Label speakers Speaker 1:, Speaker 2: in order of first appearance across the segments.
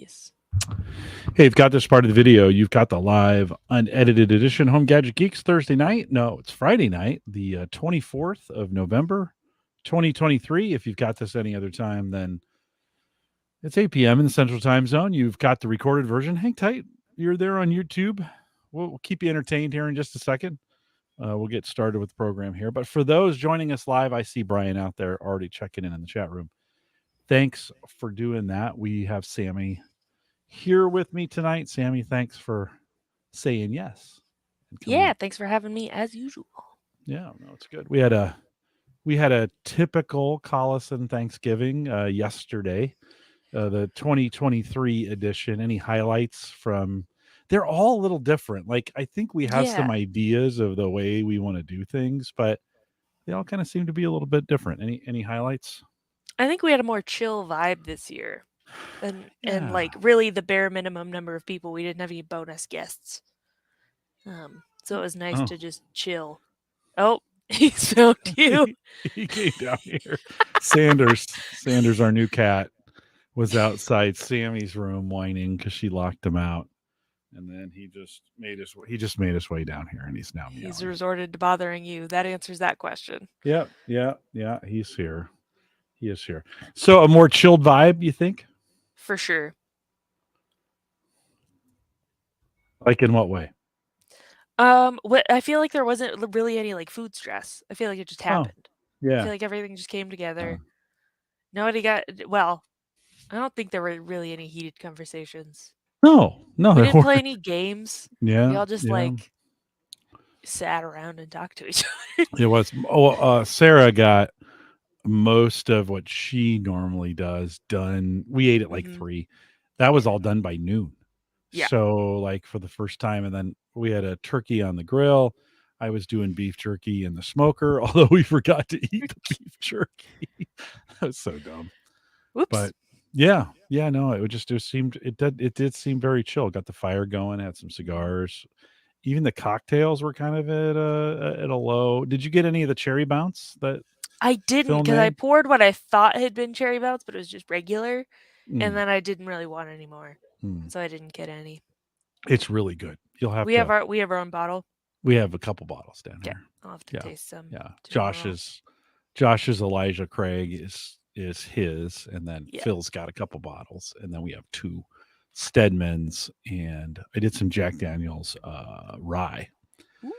Speaker 1: humanities.
Speaker 2: Hey, you've got this part of the video. You've got the live unedited edition Home Gadget Geeks Thursday night. No, it's Friday night, the 24th of November, 2023. If you've got this any other time, then it's 8 p.m. in the Central Time Zone. You've got the recorded version. Hang tight. You're there on YouTube. We'll keep you entertained here in just a second. We'll get started with the program here. But for those joining us live, I see Brian out there already checking in the chat room. Thanks for doing that. We have Sammie here with me tonight. Sammie, thanks for saying yes.
Speaker 1: Yeah, thanks for having me as usual.
Speaker 2: Yeah, no, it's good. We had a typical Collison Thanksgiving yesterday, the 2023 edition. Any highlights from? They're all a little different. Like, I think we have some ideas of the way we want to do things, but they all kind of seem to be a little bit different. Any highlights?
Speaker 1: I think we had a more chill vibe this year. And like really the bare minimum number of people. We didn't have any bonus guests. So it was nice to just chill. Oh, he found you.
Speaker 2: He came down here. Sanders, our new cat, was outside Sammie's room whining because she locked him out. And then he just made his way down here, and he's now meowing.
Speaker 1: He's resorted to bothering you. That answers that question.
Speaker 2: Yeah. He's here. He is here. So a more chilled vibe, you think?
Speaker 1: For sure.
Speaker 2: Like in what way?
Speaker 1: I feel like there wasn't really any like food stress. I feel like it just happened.
Speaker 2: Yeah.
Speaker 1: I feel like everything just came together. Nobody got, well, I don't think there were really any heated conversations.
Speaker 2: No.
Speaker 1: We didn't play any games.
Speaker 2: Yeah.
Speaker 1: We all just like sat around and talked to each other.
Speaker 2: It was. Sarah got most of what she normally does done. We ate at like 3. That was all done by noon. Yeah. So like for the first time, and then we had a turkey on the grill. I was doing beef jerky in the smoker, although we forgot to eat the beef jerky. That was so dumb.
Speaker 1: Whoops.
Speaker 2: But yeah, no, it did seem very chill. Got the fire going, had some cigars. Even the cocktails were kind of at a low. Did you get any of the cherry bounce that?
Speaker 1: I didn't, because I poured what I thought had been cherry bounce, but it was just regular. And then I didn't really want any more. So I didn't get any.
Speaker 2: It's really good. You'll have
Speaker 1: we have our own bottle.
Speaker 2: We have a couple bottles down here.
Speaker 1: I'll have to taste some.
Speaker 2: Yeah. Josh's Elijah Craig is his, and then Phil's got a couple bottles, and then we have 2 Stedmans, and I did some Jack Daniel's rye. Ooh.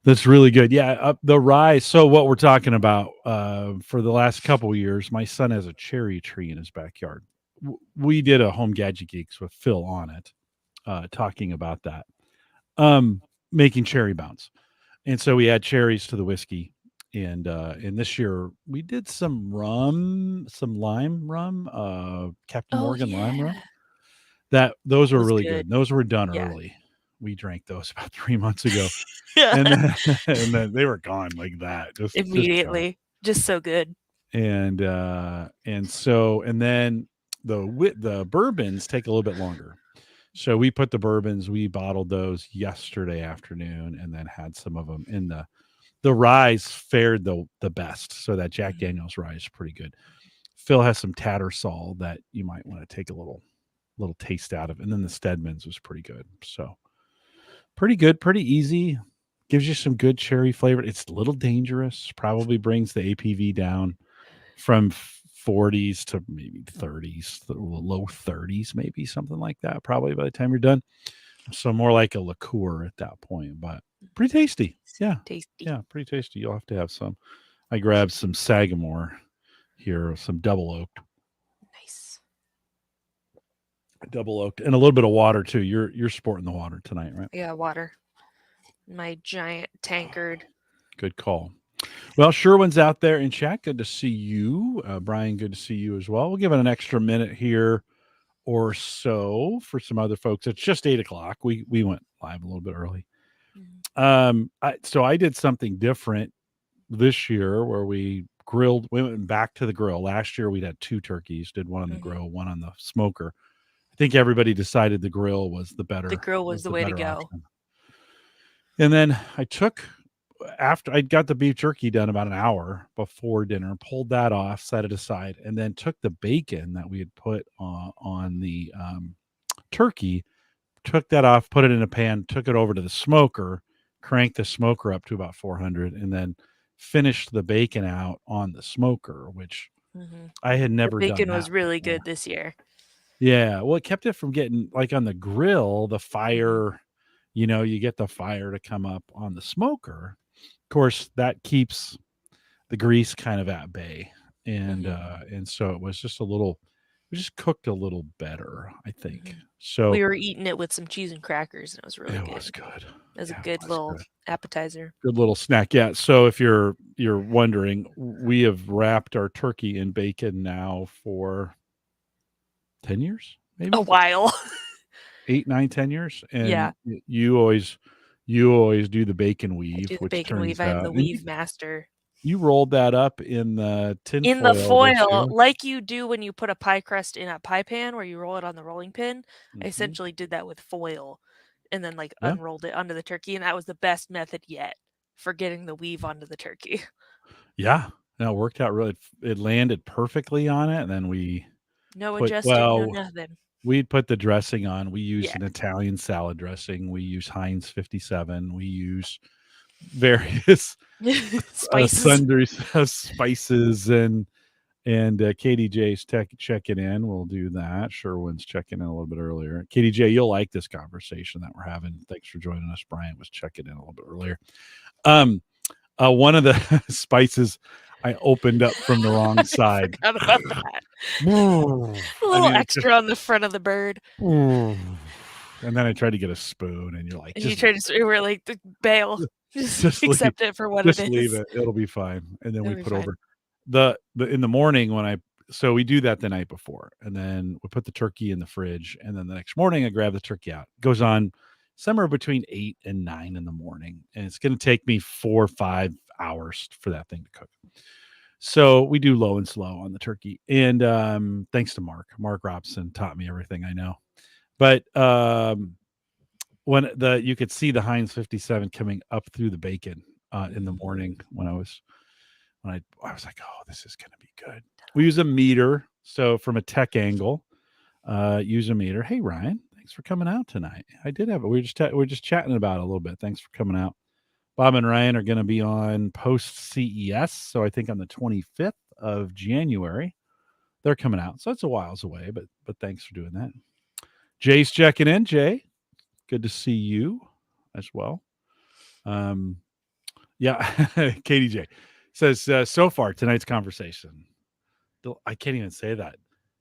Speaker 2: That's really good. Yeah, the rye. So what we're talking about for the last couple of years, my son has a cherry tree in his backyard. We did a Home Gadget Geeks with Phil on it, talking about that, making cherry bounce. And so we add cherries to the whiskey. And this year we did some lime rum, Captain Morgan lime rum. Those were really good. Those were done early. We drank those about 3 months ago. and then they were gone like that. Just
Speaker 1: immediately. Just so good.
Speaker 2: And then the bourbons take a little bit longer. So we put the bourbons, we bottled those yesterday afternoon, and then had some of them in the ryes fared the best. So that Jack Daniel's rye is pretty good. Phil has some Tattersall that you might want to take a little taste out of. And then the Stedman's was pretty good. So pretty good, pretty easy. Gives you some good cherry flavor. It's a little dangerous. Probably brings the APV down from 40s to maybe 30s, low 30s, maybe something like that. Probably by the time you're done. So more like a liqueur at that point, but pretty tasty. Yeah.
Speaker 1: Tasty.
Speaker 2: Yeah, pretty tasty. You'll have to have some. I grabbed some Sagamore here, some double oaked.
Speaker 1: Nice.
Speaker 2: Double oaked, and a little bit of water too. You're sporting the water tonight, right?
Speaker 1: Yeah, water. My giant tankard.
Speaker 2: Good call. Well, Sherwin's out there in chat. Good to see you. Brian, good to see you as well. We'll give it an extra minute here or so for some other folks. It's just 8:00. We went live a little bit early. So I did something different this year where we went back to the grill. Last year we'd had 2 turkeys, did one on the grill, one on the smoker. I think everybody decided the grill was the better.
Speaker 1: The grill was the way to go.
Speaker 2: Option. And then I took after I got the beef jerky done about an hour before dinner, pulled that off, set it aside, and then took the bacon that we had put on the turkey, took that off, put it in a pan, took it over to the smoker, cranked the smoker up to about 400, and then finished the bacon out on the smoker, which I had
Speaker 1: The
Speaker 2: never done
Speaker 1: bacon
Speaker 2: that
Speaker 1: was really
Speaker 2: before.
Speaker 1: good this year.
Speaker 2: Yeah, well, it kept it from getting like on the grill, the fire, you get the fire to come up on the smoker. Of course, that keeps the grease kind of at bay. And so it was just we just cooked a little better, I think. So
Speaker 1: We were eating it with some cheese and crackers, and it was really
Speaker 2: it
Speaker 1: good.
Speaker 2: was good.
Speaker 1: It was a
Speaker 2: Yeah, it
Speaker 1: good
Speaker 2: was
Speaker 1: little
Speaker 2: good.
Speaker 1: appetizer.
Speaker 2: Good little snack. Yeah. So if you're wondering, we have wrapped our turkey in bacon now for 10 years, maybe
Speaker 1: A while.
Speaker 2: 8, 9, 10 years.
Speaker 1: Yeah.
Speaker 2: And you always do the bacon
Speaker 1: I
Speaker 2: weave,
Speaker 1: do the
Speaker 2: which
Speaker 1: bacon weave.
Speaker 2: turns
Speaker 1: I am
Speaker 2: out,
Speaker 1: the
Speaker 2: and
Speaker 1: weave master.
Speaker 2: you rolled that up in the tin
Speaker 1: In the
Speaker 2: foil this
Speaker 1: foil,
Speaker 2: year.
Speaker 1: like you do when you put a pie crust in a pie pan where you roll it on the rolling pin, I essentially did that with foil and then like
Speaker 2: Yeah.
Speaker 1: unrolled it onto the turkey, and that was the best method yet for getting the weave onto the turkey.
Speaker 2: Yeah. No, it worked out really. It landed perfectly on it. And then we
Speaker 1: No
Speaker 2: put,
Speaker 1: adjusting, no
Speaker 2: well,
Speaker 1: nothing.
Speaker 2: we'd put the dressing on. We use
Speaker 1: Yeah.
Speaker 2: an Italian salad dressing. We use Heinz 57. We use various
Speaker 1: Spices.
Speaker 2: sundry spices and KDJ's checking in. We'll do that. Sherwin's checking in a little bit earlier. KDJ, you'll like this conversation that we're having. Thanks for joining us. Brian was checking in a little bit earlier. One of the spices I opened up from the wrong side.
Speaker 1: I forgot about that. A little extra on the front of the bird.
Speaker 2: And then I tried to get a spoon, and you're like,
Speaker 1: And you tried to we're like, bail. Just accept it for what it is.
Speaker 2: leave it. It'll be fine. And then
Speaker 1: It'll
Speaker 2: we
Speaker 1: be
Speaker 2: put
Speaker 1: fine.
Speaker 2: over the in the morning so we do that the night before, and then we put the turkey in the fridge, and then the next morning I grab the turkey out. It goes on somewhere between 8 and 9 in the morning, and it's going to take me 4 or 5 hours for that thing to cook. So we do low and slow on the turkey, and thanks to Mark Robson taught me everything I know. But when you could see the Heinz 57 coming up through the bacon in the morning when I was like, oh, this is going to be good. We use a meter. So from a tech angle, use a meter. Hey, Ryan, thanks for coming out tonight. I did have it. We were just chatting about it a little bit. Thanks for coming out. Bob and Ryan are going to be on post CES. So I think on the 25th of January, they're coming out. So it's a whiles away, but thanks for doing that. Jay's checking in. Jay, good to see you as well. Yeah, KDJ says, so far tonight's conversation, I can't even say that.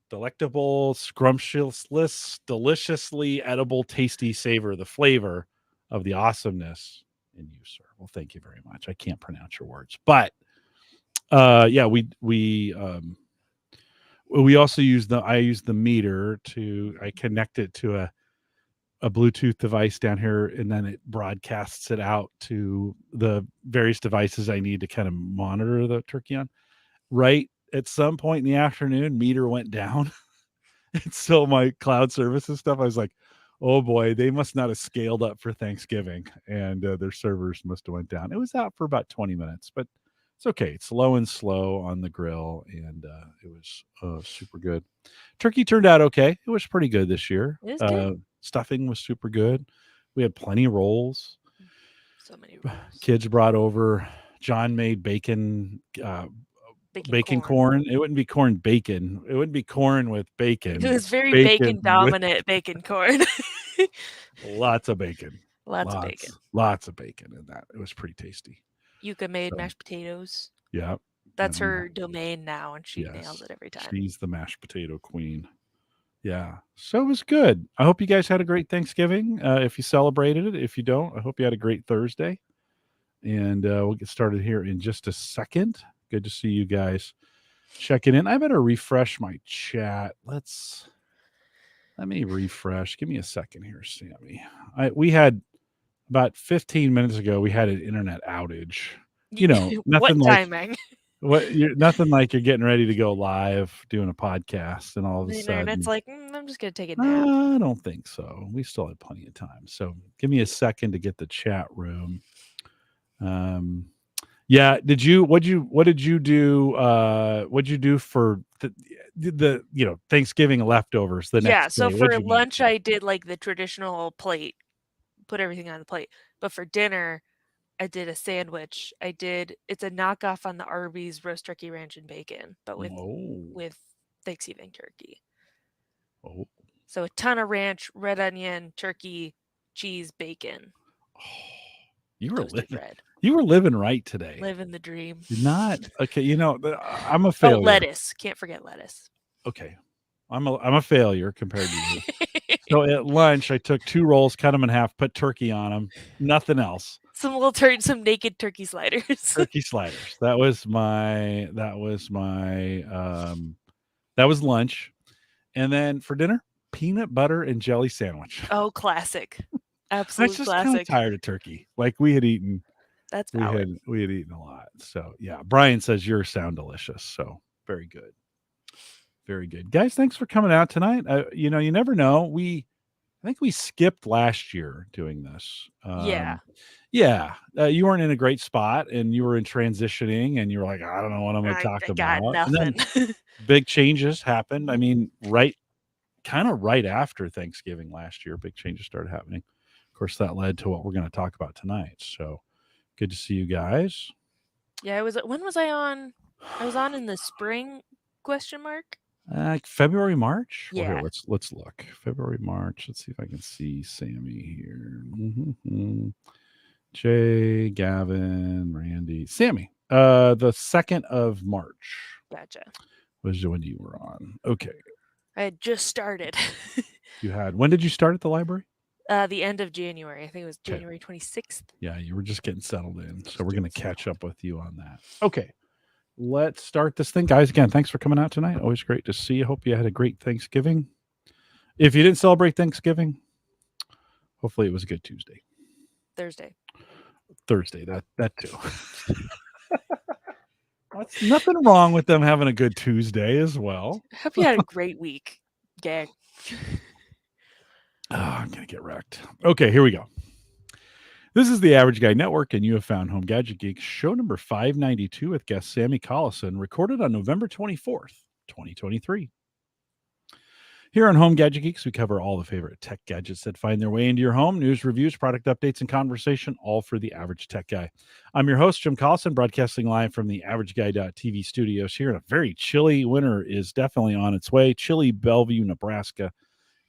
Speaker 2: Delectable, scrumptious, deliciously edible, tasty savor, the flavor of the awesomeness in you, sir. Well, thank you very much. I can't pronounce your words, but yeah, we also I use the meter I connect it to a Bluetooth device down here, and then it broadcasts it out to the various devices I need to kind of monitor the turkey on. Right at some point in the afternoon, meter went down. And so my cloud services stuff, I was like, oh boy, they must not have scaled up for Thanksgiving, and their servers must have went down. It was out for about 20 minutes, but it's okay. It's low and slow on the grill, and it was super good. Turkey turned out okay. It was pretty good this year.
Speaker 1: It was good.
Speaker 2: Stuffing was super good. We had plenty of rolls.
Speaker 1: So many rolls.
Speaker 2: Kids brought over. John made bacon corn. It wouldn't be corn bacon. It wouldn't be corn with bacon.
Speaker 1: It was very bacon dominant bacon corn.
Speaker 2: Lots of bacon.
Speaker 1: Lots of bacon.
Speaker 2: Lots of bacon in that. It was pretty tasty.
Speaker 1: Yuka made mashed potatoes.
Speaker 2: Yeah.
Speaker 1: That's her domain now, and she nails it every time.
Speaker 2: She's the mashed potato queen. Yeah. So it was good. I hope you guys had a great Thanksgiving. If you celebrated it. If you don't, I hope you had a great Thursday. And we'll get started here in just a second. Good to see you guys checking in. I better refresh my chat. Let me refresh. Give me a second here, Sammy. We had about 15 minutes ago, we had an internet outage. Nothing
Speaker 1: what
Speaker 2: like
Speaker 1: timing?
Speaker 2: Nothing like you're getting ready to go live doing a podcast, and all of a sudden,
Speaker 1: and it's like, I'm just gonna take a nap.
Speaker 2: I don't think so. We still had plenty of time. So give me a second to get the chat room Yeah. What did you do? What'd you do for the Thanksgiving leftovers the
Speaker 1: Yeah,
Speaker 2: next
Speaker 1: so
Speaker 2: day? What'd
Speaker 1: for
Speaker 2: you make?
Speaker 1: lunch, I did, like, the traditional plate, put everything on the plate, but for dinner, I did a sandwich. It's a knockoff on the Arby's roast turkey ranch and bacon, but
Speaker 2: Oh,
Speaker 1: with Thanksgiving turkey.
Speaker 2: oh,
Speaker 1: So a ton of ranch, red onion, turkey, cheese, bacon,
Speaker 2: you were
Speaker 1: toasted
Speaker 2: living,
Speaker 1: bread.
Speaker 2: you were living right today.
Speaker 1: Living the dream.
Speaker 2: You're not okay. I'm a
Speaker 1: Oh,
Speaker 2: failure.
Speaker 1: lettuce. Can't forget lettuce.
Speaker 2: Okay, I'm a failure compared to you. So at lunch, I took 2 rolls, cut them in half, put turkey on them, nothing else.
Speaker 1: Some naked turkey sliders.
Speaker 2: Turkey sliders. That was lunch. And then for dinner, peanut butter and jelly sandwich.
Speaker 1: Oh, classic.
Speaker 2: I was
Speaker 1: Absolute
Speaker 2: just kind of
Speaker 1: classic.
Speaker 2: tired of turkey. Like we had eaten
Speaker 1: That's
Speaker 2: we
Speaker 1: valid.
Speaker 2: had we had eaten a lot. So yeah, Brian says yours sound delicious. So very good. Very good. Guys, thanks for coming out tonight. You never know. I think we skipped last year doing this.
Speaker 1: Yeah.
Speaker 2: Yeah, you weren't in a great spot, and you were in transitioning, and you were like, I don't know what I'm going to
Speaker 1: I
Speaker 2: talk
Speaker 1: got
Speaker 2: about. And
Speaker 1: nothing.
Speaker 2: then big changes happened. I
Speaker 1: Mhm.
Speaker 2: mean, kind of right after Thanksgiving last year, big changes started happening. Of course, that led to what we're going to talk about tonight. So good to see you guys.
Speaker 1: Yeah, when was I on? I was on in the spring, question mark?
Speaker 2: February, March. Well, here
Speaker 1: Yeah.
Speaker 2: let's look. February, March. Let's see if I can see Sammie here. Jay, Gavin, Randy, Sammie. The 2nd of March
Speaker 1: Gotcha.
Speaker 2: was when you were on. Okay.
Speaker 1: I had just started.
Speaker 2: When did you start at the library?
Speaker 1: The end of January. I think it was
Speaker 2: Okay.
Speaker 1: January 26th.
Speaker 2: Yeah, you were just getting settled in. So
Speaker 1: Just
Speaker 2: we're going to
Speaker 1: getting
Speaker 2: catch
Speaker 1: settled.
Speaker 2: up with you on that. Okay. Let's start this thing. Guys, again, thanks for coming out tonight. Always great to see you. Hope you had a great Thanksgiving. If you didn't celebrate Thanksgiving, hopefully it was a good Tuesday. Thursday, that too. That's nothing wrong with them having a good Tuesday as well.
Speaker 1: Hope you had a great week. Gag.
Speaker 2: Oh, I'm going to get wrecked. Okay, here we go. This is the Average Guy Network, and you have found Home Gadget Geeks, show number 592 with guest Sammie Collison, recorded on November 24th, 2023. Here on Home Gadget Geeks, we cover all the favorite tech gadgets that find their way into your home, news, reviews, product updates, and conversation, all for the average tech guy. I'm your host, Jim Collison, broadcasting live from the AverageGuy.tv studios here. And a very chilly winter is definitely on its way. Chilly Bellevue, Nebraska.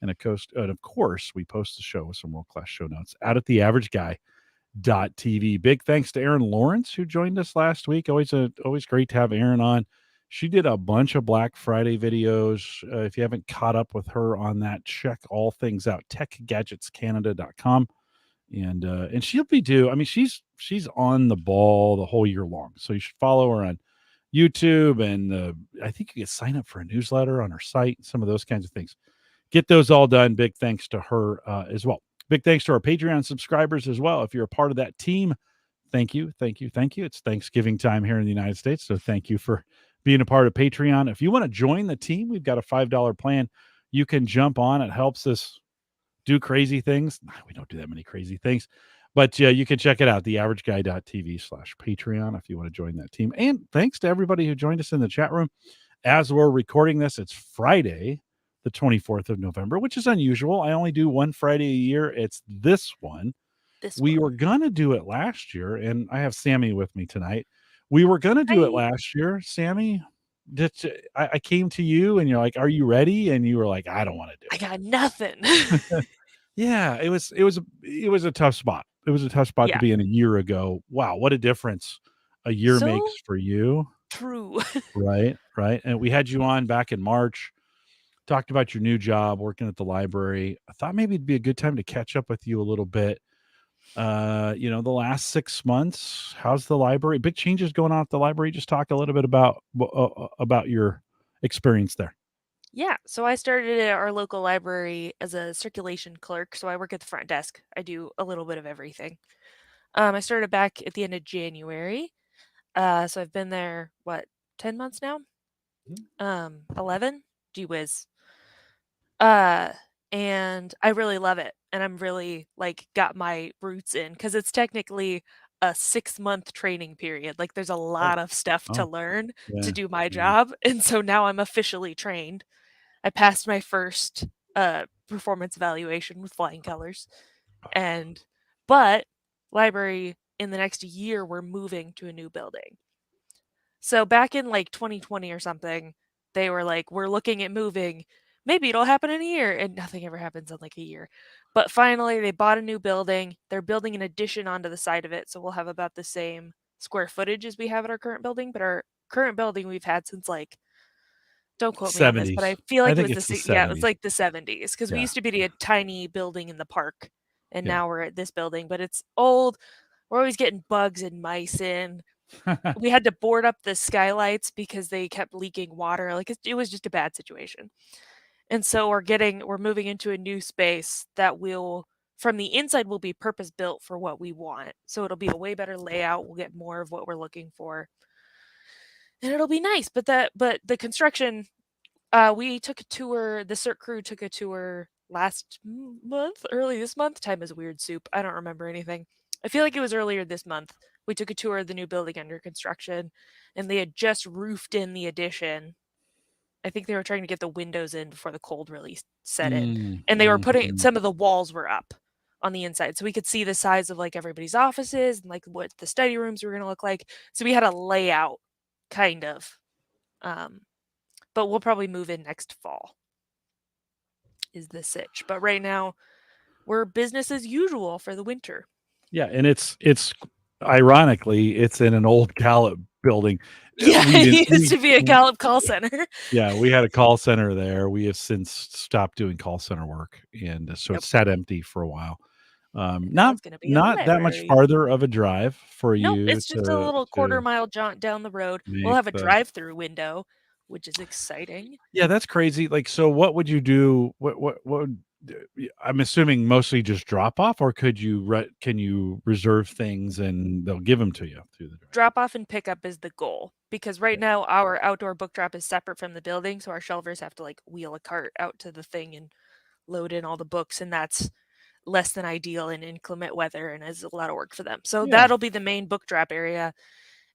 Speaker 2: And of course, we post the show with some world-class show notes out at the AverageGuy.tv. Big thanks to Erin Lawrence, who joined us last week. Always great to have Erin on. She did a bunch of Black Friday videos. If you haven't caught up with her on that, check all things out. techgadgetscanada.com. And she'll be due. I mean, she's on the ball the whole year long. So you should follow her on YouTube, and I think you can sign up for a newsletter on her site, some of those kinds of things. Get those all done. Big thanks to her as well. Big thanks to our Patreon subscribers as well. If you're a part of that team, thank you. It's Thanksgiving time here in the United States, so thank you for being a part of Patreon. If you want to join the team, we've got a $5 plan. You can jump on. It helps us do crazy things. We don't do that many crazy things, but yeah, you can check it out, theaverageguy.tv/Patreon if you want to join that team. And thanks to everybody who joined us in the chat room. As we're recording this, it's Friday, the 24th of November, which is unusual. I only do one Friday a year. It's this one. We were going to do it last year, and I have Sammie with me tonight. We were going to do it last year. Sammie, I came to you, and you're like, are you ready? And you were like, I don't want to do it.
Speaker 1: I got nothing.
Speaker 2: Yeah, it was a tough spot. It was a tough spot to be in a year ago. Wow, what a difference a year makes for you.
Speaker 1: True.
Speaker 2: Right. And we had you on back in March, talked about your new job working at the library. I thought maybe it'd be a good time to catch up with you a little bit. The last 6 months, how's the library? Big changes going on at the library. Just talk a little bit about your experience there.
Speaker 1: Yeah, so I started at our local library as a circulation clerk, so I work at the front desk. I do a little bit of everything. I started back at the end of January. So I've been there, 10 months now? 11? Gee whiz. And I really love it, and I'm really, got my roots in, because it's technically a 6-month training period. Like, there's a lot of stuff to
Speaker 2: Oh,
Speaker 1: learn to
Speaker 2: yeah,
Speaker 1: do my
Speaker 2: yeah.
Speaker 1: job, and so now I'm officially trained. I passed my first, performance evaluation with flying colors, but library in the next year, we're moving to a new building. So back in, like, 2020 or something, they were like, "We're looking at moving. Maybe it'll happen in a year," and nothing ever happens in, like, a year. But finally, they bought a new building. They're building an addition onto the side of it, so we'll have about the same square footage as we have at our current building, but our current building we've had since, like, don't quote me on this, but I
Speaker 2: 70s.
Speaker 1: feel
Speaker 2: I
Speaker 1: like it
Speaker 2: think
Speaker 1: was
Speaker 2: it's the
Speaker 1: yeah, it was
Speaker 2: 70s.
Speaker 1: like the 70s because we
Speaker 2: Yeah,
Speaker 1: used to be a tiny building in the park, and
Speaker 2: yeah.
Speaker 1: now we're at this building, but it's old. We're always getting bugs and mice in. We had to board up the skylights because they kept leaking water, like, it was just a bad situation. And so we're moving into a new space that will from the inside will be purpose built for what we want. So it'll be a way better layout, we'll get more of what we're looking for. And it'll be nice, but the construction, we took a tour, the CERT crew took a tour last month, early this month. Time is a weird soup. I don't remember anything. I feel like it was earlier this month. We took a tour of the new building under construction, and they had just roofed in the addition. I think they were trying to get the windows in before the cold really set in,
Speaker 2: Mm,
Speaker 1: and they were putting
Speaker 2: mhm.
Speaker 1: some of the walls were up on the inside, so we could see the size of, like, everybody's offices and, like, what the study rooms were gonna look like. So we had a layout, kind of, um, but we'll probably move in next fall is the sitch. But right now, we're business as usual for the winter.
Speaker 2: Yeah, and it's ironically, it's in an old Gallup building.
Speaker 1: Yeah,
Speaker 2: We didn't
Speaker 1: it used
Speaker 2: we
Speaker 1: to be a Gallup call center.
Speaker 2: yeah, we had a call center there. We have since stopped doing call center work, and so
Speaker 1: Yep,
Speaker 2: it sat empty for a while.
Speaker 1: and now
Speaker 2: Not
Speaker 1: it's gonna be a
Speaker 2: not that much
Speaker 1: library.
Speaker 2: farther of a drive for
Speaker 1: Nope,
Speaker 2: you
Speaker 1: it's just a little quarter
Speaker 2: to
Speaker 1: mile jaunt down the road. We'll
Speaker 2: make
Speaker 1: have a
Speaker 2: the
Speaker 1: drive-through window, which is exciting.
Speaker 2: Yeah, that's crazy. Like, so what would you do? What would I'm assuming mostly just drop off, or can you reserve things and they'll give them to you through the drive?
Speaker 1: Drop off and pick up is the goal, because right now our outdoor book drop is separate from the building, so our shelvers have to, like, wheel a cart out to the thing and load in all the books, and that's less than ideal in inclement weather and is a lot of work for them. So
Speaker 2: Yeah.
Speaker 1: that'll be the main book drop area.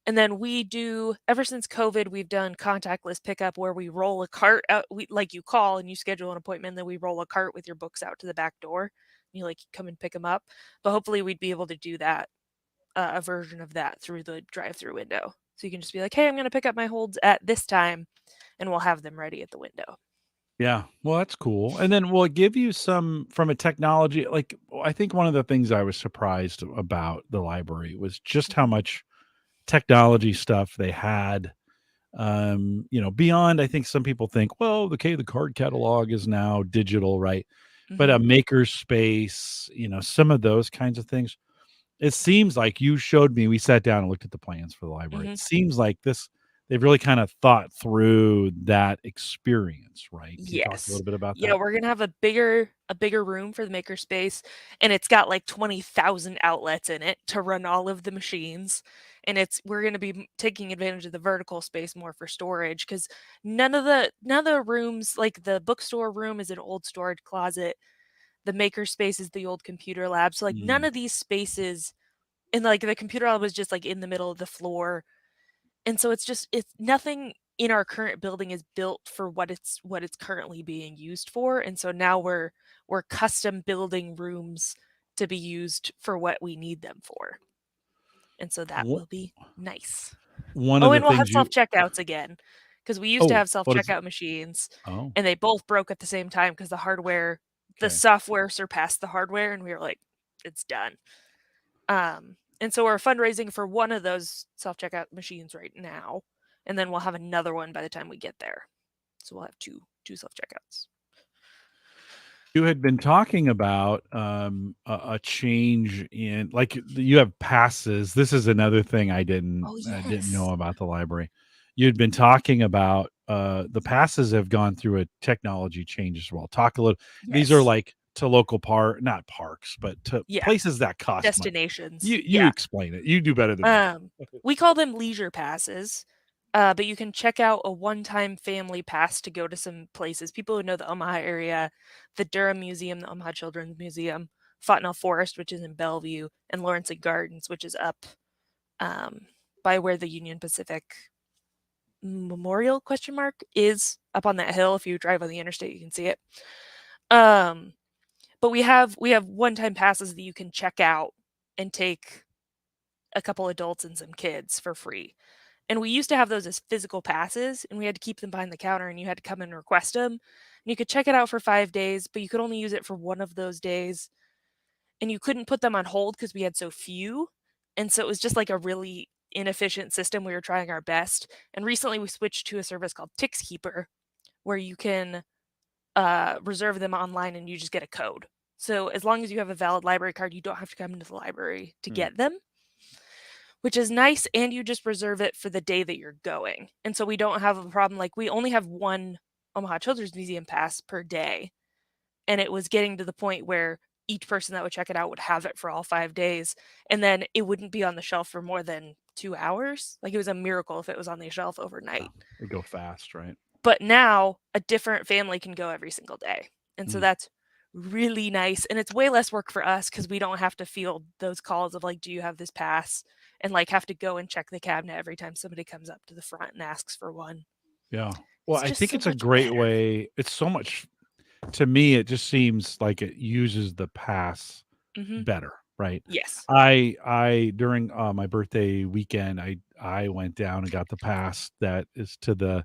Speaker 1: And then we do ever since COVID, we've done contactless pickup where we roll a cart out. We like you call and you schedule an appointment, then we roll a cart with your books out to the back door. You like come and pick them up. But hopefully we'd be able to do that, a version of that through the drive-through window. So you can just be like, "Hey, I'm going to pick up my holds at this time," and we'll have them ready at the window.
Speaker 2: Yeah. Well, that's cool. And then will it give you some from a technology like I think one of the things I was surprised about the library was just how
Speaker 1: Mhm.
Speaker 2: much technology stuff they had. Beyond I think some people think, well, okay, the card catalog is now digital, right? But a
Speaker 1: Mhm.
Speaker 2: maker space, some of those kinds of things. It seems like you showed me, we sat down and looked at the plans for the library. It
Speaker 1: Mhm.
Speaker 2: seems like they've really kind of thought through that experience, right? Can you talk a
Speaker 1: Yes.
Speaker 2: little bit about
Speaker 1: Yeah,
Speaker 2: that?
Speaker 1: we're gonna have a bigger room for the maker space, and it's got, like, 20,000 outlets in it to run all of the machines, and we're gonna be taking advantage of the vertical space more for storage because none of the rooms like, the bookstore room is an old storage closet, the maker space is the old computer lab, so, like, none
Speaker 2: Mm.
Speaker 1: of these spaces and, like, the computer lab was just, like, in the middle of the floor. And so it's nothing in our current building is built for what it's currently being used for, and so now we're custom building rooms to be used for what we need them for, and so that
Speaker 2: Wha
Speaker 1: will be nice.
Speaker 2: One
Speaker 1: Oh,
Speaker 2: of the
Speaker 1: and we'll have
Speaker 2: things you
Speaker 1: self-checkouts again because we used to
Speaker 2: Oh,
Speaker 1: have
Speaker 2: what is it?
Speaker 1: self-checkout machines,
Speaker 2: Oh,
Speaker 1: and they both broke at the same time because the
Speaker 2: okay.
Speaker 1: software surpassed the hardware, and we were like, "It's done." And so we're fundraising for one of those self-checkout machines right now, and then we'll have another one by the time we get there. So we'll have two self-checkouts.
Speaker 2: You had been talking about, a change in like, you have passes. This is another thing
Speaker 1: Oh,
Speaker 2: I didn't know
Speaker 1: yes.
Speaker 2: about the library. You'd been talking about, the passes have gone through a technology change as well. Talk a little These are
Speaker 1: Yes.
Speaker 2: like to local not parks, but to
Speaker 1: Yeah,
Speaker 2: places that cost money.
Speaker 1: destinations.
Speaker 2: You
Speaker 1: Yeah.
Speaker 2: explain it. You do better than me.
Speaker 1: Um, we call them leisure passes, but you can check out a one-time family pass to go to some places. People who know the Omaha area, the Durham Museum, the Omaha Children's Museum, Fontenelle Forest, which is in Bellevue, and Lawrence and Gardens, which is up by where the Union Pacific Memorial is up on that hill. If you drive on the interstate, you can see it. But we have one-time passes that you can check out and take a couple adults and some kids for free. And we used to have those as physical passes, and we had to keep them behind the counter, and you had to come and request them. And you could check it out for 5 days, but you could only use it for one of those days. And you couldn't put them on hold because we had so few. And so it was just like a really inefficient system. We were trying our best. And recently we switched to a service called Tixkeeper, where you can reserve them online and you just get a code. So as long as you have a valid library card, you don't have to come into the library to get them, which is nice. And you just reserve it for the day that you're going. And so we don't have a problem. Like, we only have one Omaha Children's Museum pass per day. And it was getting to the point where each person that would check it out would have it for all 5 days. And then it wouldn't be on the shelf for more than 2 hours. Like, it was a miracle if it was on the shelf overnight.
Speaker 2: They go fast, right?
Speaker 1: But now a different family can go every single day. And so that's really nice. And it's way less work for us because we don't have to field those calls of like, do you have this pass? And like have to go and check the cabinet every time somebody comes up to the front and asks for one.
Speaker 2: Yeah. Well, I think
Speaker 1: so
Speaker 2: it's a
Speaker 1: much
Speaker 2: great
Speaker 1: better.
Speaker 2: way. It's so much, to me, it just seems like it uses the pass better, right?
Speaker 1: Yes.
Speaker 2: I during my birthday weekend, I went down and got the pass that is to the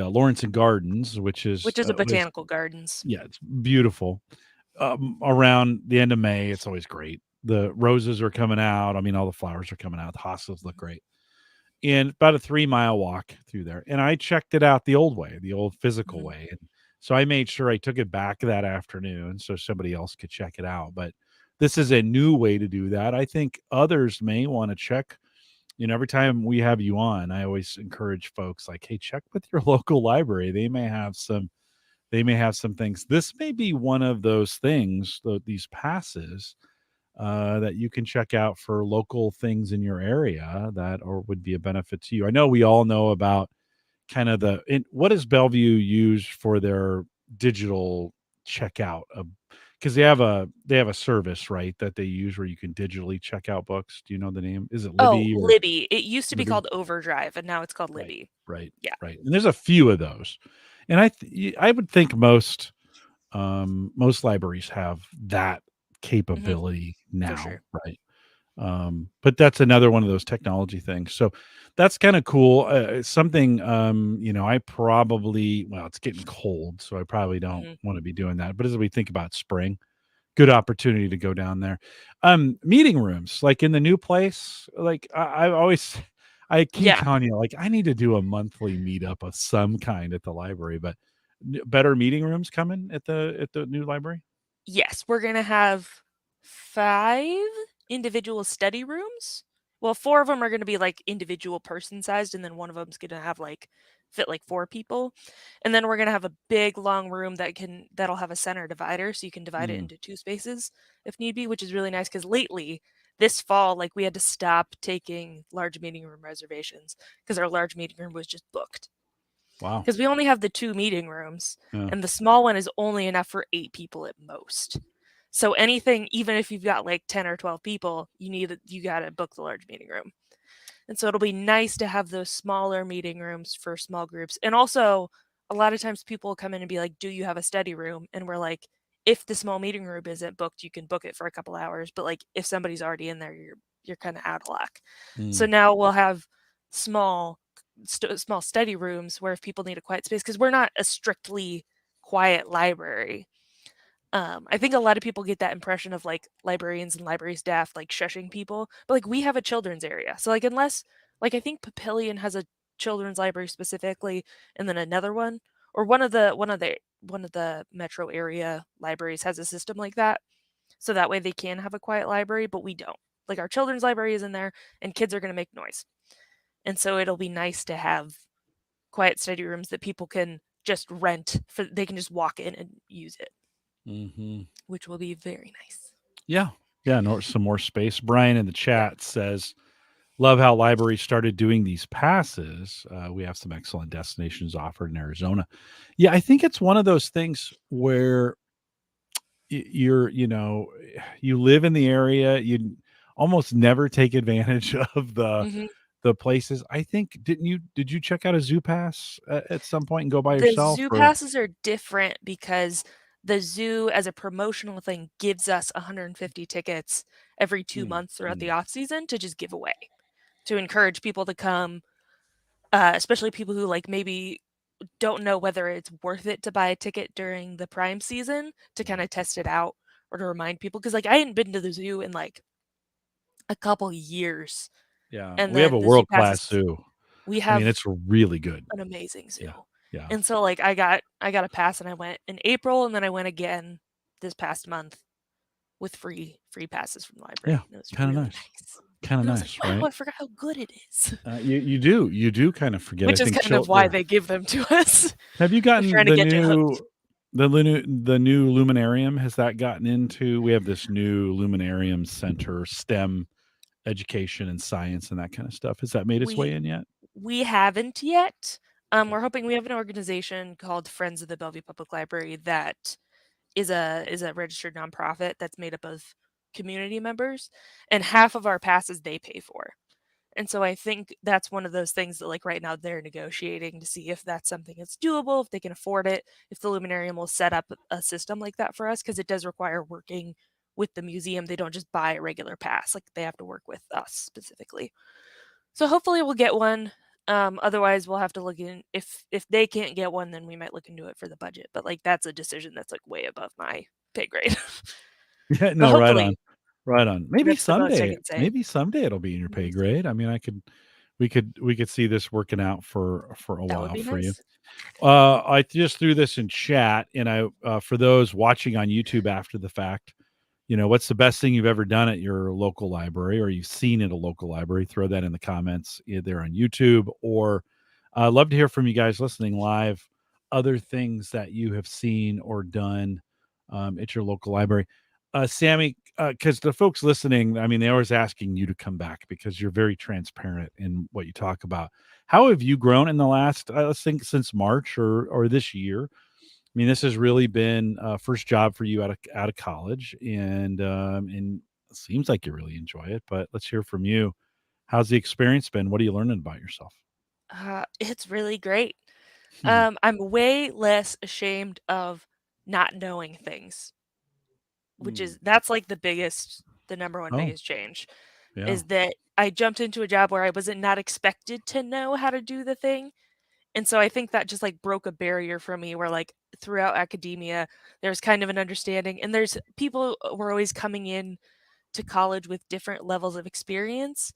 Speaker 2: Lawrence and Gardens, which is
Speaker 1: a botanical gardens.
Speaker 2: yeah, it's beautiful. Around the end of May, it's always great. The roses are coming out. I mean, all the flowers are coming out. The hostas look great. And about a 3-mile walk through there. And I checked it out the old way, the old physical way. And so I made sure I took it back that afternoon so somebody else could check it out. But this is a new way to do that. I think others may want to check. Every time we have you on, I always encourage folks like, hey, check with your local library. They may have some things. This may be one of those things, these passes that you can check out for local things in your area that or would be a benefit to you. I know we all know about kind of what does Bellevue use for their digital checkout of, because they have a service, right, that they use where you can digitally check out books. Do you know the name? Is it Libby?
Speaker 1: Libby. It used to be
Speaker 2: Libby?
Speaker 1: called Overdrive, and now it's called
Speaker 2: Right,
Speaker 1: Libby.
Speaker 2: right,
Speaker 1: Yeah.
Speaker 2: right. And there's a few of those, and I would think most libraries have that capability now,
Speaker 1: sure.
Speaker 2: right? But that's another one of those technology things. So that's kind of cool. Something, I probably, well, it's getting cold, so I probably don't want to be doing that. But as we think about spring, good opportunity to go down there. Meeting rooms, like in the new place, like I keep telling you, like, I need to do a monthly meetup of some kind at the library, but better meeting rooms coming at the new library.
Speaker 1: Yes, we're gonna have 5 individual study rooms. Well, 4 of them are gonna be like individual person sized, and then one of them's gonna have fit like 4 people. And then we're gonna have a big long room that'll have a center divider, so you can divide it into 2 spaces if need be, which is really nice because lately, this fall, like, we had to stop taking large meeting room reservations because our large meeting room was just booked.
Speaker 2: Wow.
Speaker 1: Because we only have the 2 meeting rooms, and the small one is only enough for 8 people at most. So anything, even if you've got like 10 or 12 people, you gotta book the large meeting room. And so it'll be nice to have those smaller meeting rooms for small groups. And also, a lot of times people will come in and be like, do you have a study room? And we're like, if the small meeting room isn't booked, you can book it for a couple hours. But like, if somebody's already in there, you're kind of out of luck. So now we'll have small study rooms where if people need a quiet space, because we're not a strictly quiet library. I think a lot of people get that impression of like librarians and library staff like shushing people, but like we have a children's area. So like unless like I think Papillion has a children's library specifically, and then another one, or one of the metro area libraries has a system like that. So that way they can have a quiet library, but we don't. Like our children's library is in there and kids are going to make noise. And so it'll be nice to have quiet study rooms that people can just rent they can just walk in and use it. Which will be very nice.
Speaker 2: Yeah. Some more space. Brian in the chat says, love how libraries started doing these passes. We have some excellent destinations offered in Arizona. Yeah, I think it's one of those things where you're, you live in the area, you almost never take advantage of
Speaker 1: Mhm.
Speaker 2: the places. I think did you check out a zoo pass at some point and go by
Speaker 1: The
Speaker 2: yourself
Speaker 1: zoo
Speaker 2: or
Speaker 1: passes are different because the zoo, as a promotional thing, gives us 150 tickets every 2
Speaker 2: Mm,
Speaker 1: months throughout the
Speaker 2: mm.
Speaker 1: off season to just give away, to encourage people to come, especially people who, like, maybe don't know whether it's worth it to buy a ticket during the prime season to kinda test it out or to remind people, because like, I hadn't been to the zoo in, like, a couple years,
Speaker 2: Yeah,
Speaker 1: and
Speaker 2: we have a
Speaker 1: then the zoo
Speaker 2: world-class
Speaker 1: passes.
Speaker 2: zoo.
Speaker 1: We
Speaker 2: I mean,
Speaker 1: have
Speaker 2: it's really good.
Speaker 1: an amazing zoo.
Speaker 2: Yeah, yeah,
Speaker 1: And so, like, I got a pass, and I went in April, and then I went again this past month with free passes from the
Speaker 2: yeah,
Speaker 1: library, and it was
Speaker 2: kinda
Speaker 1: really
Speaker 2: nice.
Speaker 1: nice.
Speaker 2: Kinda
Speaker 1: And I was like,
Speaker 2: nice,
Speaker 1: "Wow,
Speaker 2: right?
Speaker 1: I forgot how good it is."
Speaker 2: You do kind of forget. I
Speaker 1: Which is
Speaker 2: think
Speaker 1: kind of why they give them to us.
Speaker 2: have you
Speaker 1: They're
Speaker 2: gotten
Speaker 1: trying to get you hooked.
Speaker 2: the new luminarium? Has that gotten into we have this new luminarium center, STEM education and science and that kind of stuff. Has that made its way
Speaker 1: We
Speaker 2: in yet?
Speaker 1: we haven't yet.
Speaker 2: Okay.
Speaker 1: We're hoping. We have an organization called Friends of the Bellevue Public Library that is a registered nonprofit that's made up of community members, and half of our passes they pay for. And so I think that's one of those things that, like, right now they're negotiating to see if that's something that's doable, if they can afford it, if the Luminarium will set up a system like that for us, because it does require working with the museum. They don't just buy a regular pass, like, they have to work with us specifically. So hopefully we'll get one. Otherwise we'll have to look in. If they can't get one, then we might look into it for the budget. But like, that's a decision that's like way above my pay grade.
Speaker 2: Yeah,
Speaker 1: But
Speaker 2: no, right on.
Speaker 1: hopefully
Speaker 2: Right on.
Speaker 1: that's the most I can say.
Speaker 2: Maybe someday it'll be in your pay
Speaker 1: Maybe someday.
Speaker 2: grade. I mean, we could see this working out for a
Speaker 1: That would
Speaker 2: while
Speaker 1: be
Speaker 2: for you.
Speaker 1: nice.
Speaker 2: I just threw this in chat, and for those watching on YouTube after the fact, what's the best thing you've ever done at your local library or you've seen at a local library? Throw that in the comments either on YouTube or I'd love to hear from you guys listening live. Other things that you have seen or done at your local library. Sammie, because the folks listening, I mean, they're always asking you to come back because you're very transparent in what you talk about. How have you grown in the last, let's think, since March or this year? I mean, this has really been first job for you out of college, and it seems like you really enjoy it. But let's hear from you. How's the experience been? What are you learning about yourself?
Speaker 1: It's really great.
Speaker 2: Hmm.
Speaker 1: I'm way less ashamed of not knowing things, which
Speaker 2: Hmm.
Speaker 1: is that's like the number one
Speaker 2: Oh,
Speaker 1: biggest change,
Speaker 2: yeah.
Speaker 1: is that I jumped into a job where I wasn't not expected to know how to do the thing. And so I think that just, like, broke a barrier for me where, like, throughout academia, there's kind of an understanding, and there's people were always coming in to college with different levels of experience,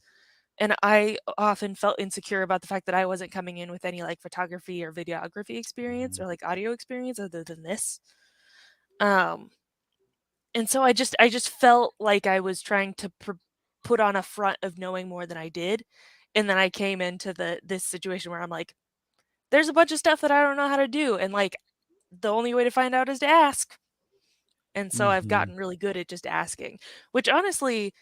Speaker 1: and I often felt insecure about the fact that I wasn't coming in with any, like, photography or videography experience
Speaker 2: Mhm.
Speaker 1: or, like, audio experience other than this. Um, and so I just felt like I was trying to put on a front of knowing more than I did, and then I came into this situation where I'm like, "There's a bunch of stuff that I don't know how to do," and, like, the only way to find out is to ask. And so I've
Speaker 2: Mhm.
Speaker 1: gotten really good at just asking, which honestly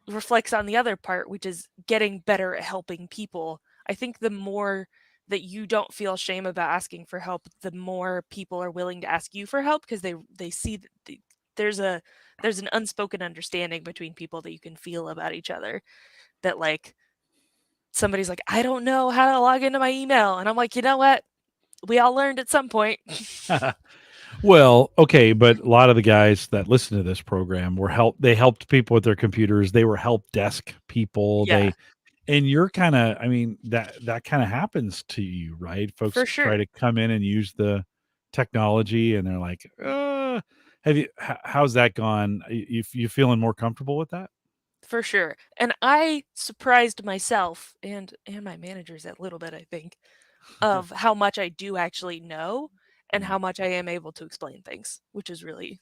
Speaker 1: reflects on the other part, which is getting better at helping people. I think the more that you don't feel shame about asking for help, the more people are willing to ask you for help because they see that there's a there's an unspoken understanding between people that you can feel about each other, that like somebody's like, I don't know how to log into my email, and I'm like, you know what, we all learned at some point.
Speaker 2: Well, okay, but a lot of the guys that listen to this program they helped people with their computers. They were help desk people.
Speaker 1: Yeah,
Speaker 2: And you're kind of, I mean, that kind of happens to you, right? Folks
Speaker 1: for
Speaker 2: try
Speaker 1: sure.
Speaker 2: to come in and use the technology and they're like, how's that gone? You feeling more comfortable with that?
Speaker 1: For sure. And I surprised myself and my managers a little bit, I think, of how much I do actually know and
Speaker 2: Mm,
Speaker 1: how much I am able to explain things, which has really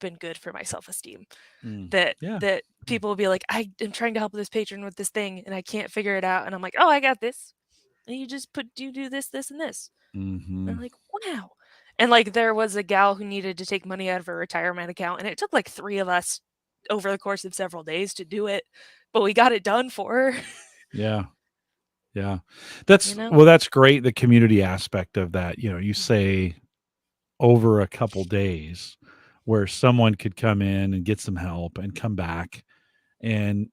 Speaker 1: been good for my self-esteem.
Speaker 2: mm.
Speaker 1: That
Speaker 2: Yeah.
Speaker 1: that people will be like, "I am trying to help this patron with this thing and I can't figure it out." And I'm like, "Oh, I got this. And you just you do this, this, and this." And
Speaker 2: Hmm.
Speaker 1: I'm like, "Wow." And like there was a gal who needed to take money out of her retirement account, and it took like 3 of us over the course of several days to do it, but we got it done for her,
Speaker 2: Yeah. Yeah.
Speaker 1: you know?
Speaker 2: That's great. The community aspect of that, you say over a couple days. where someone could come in and get some help and come back. And,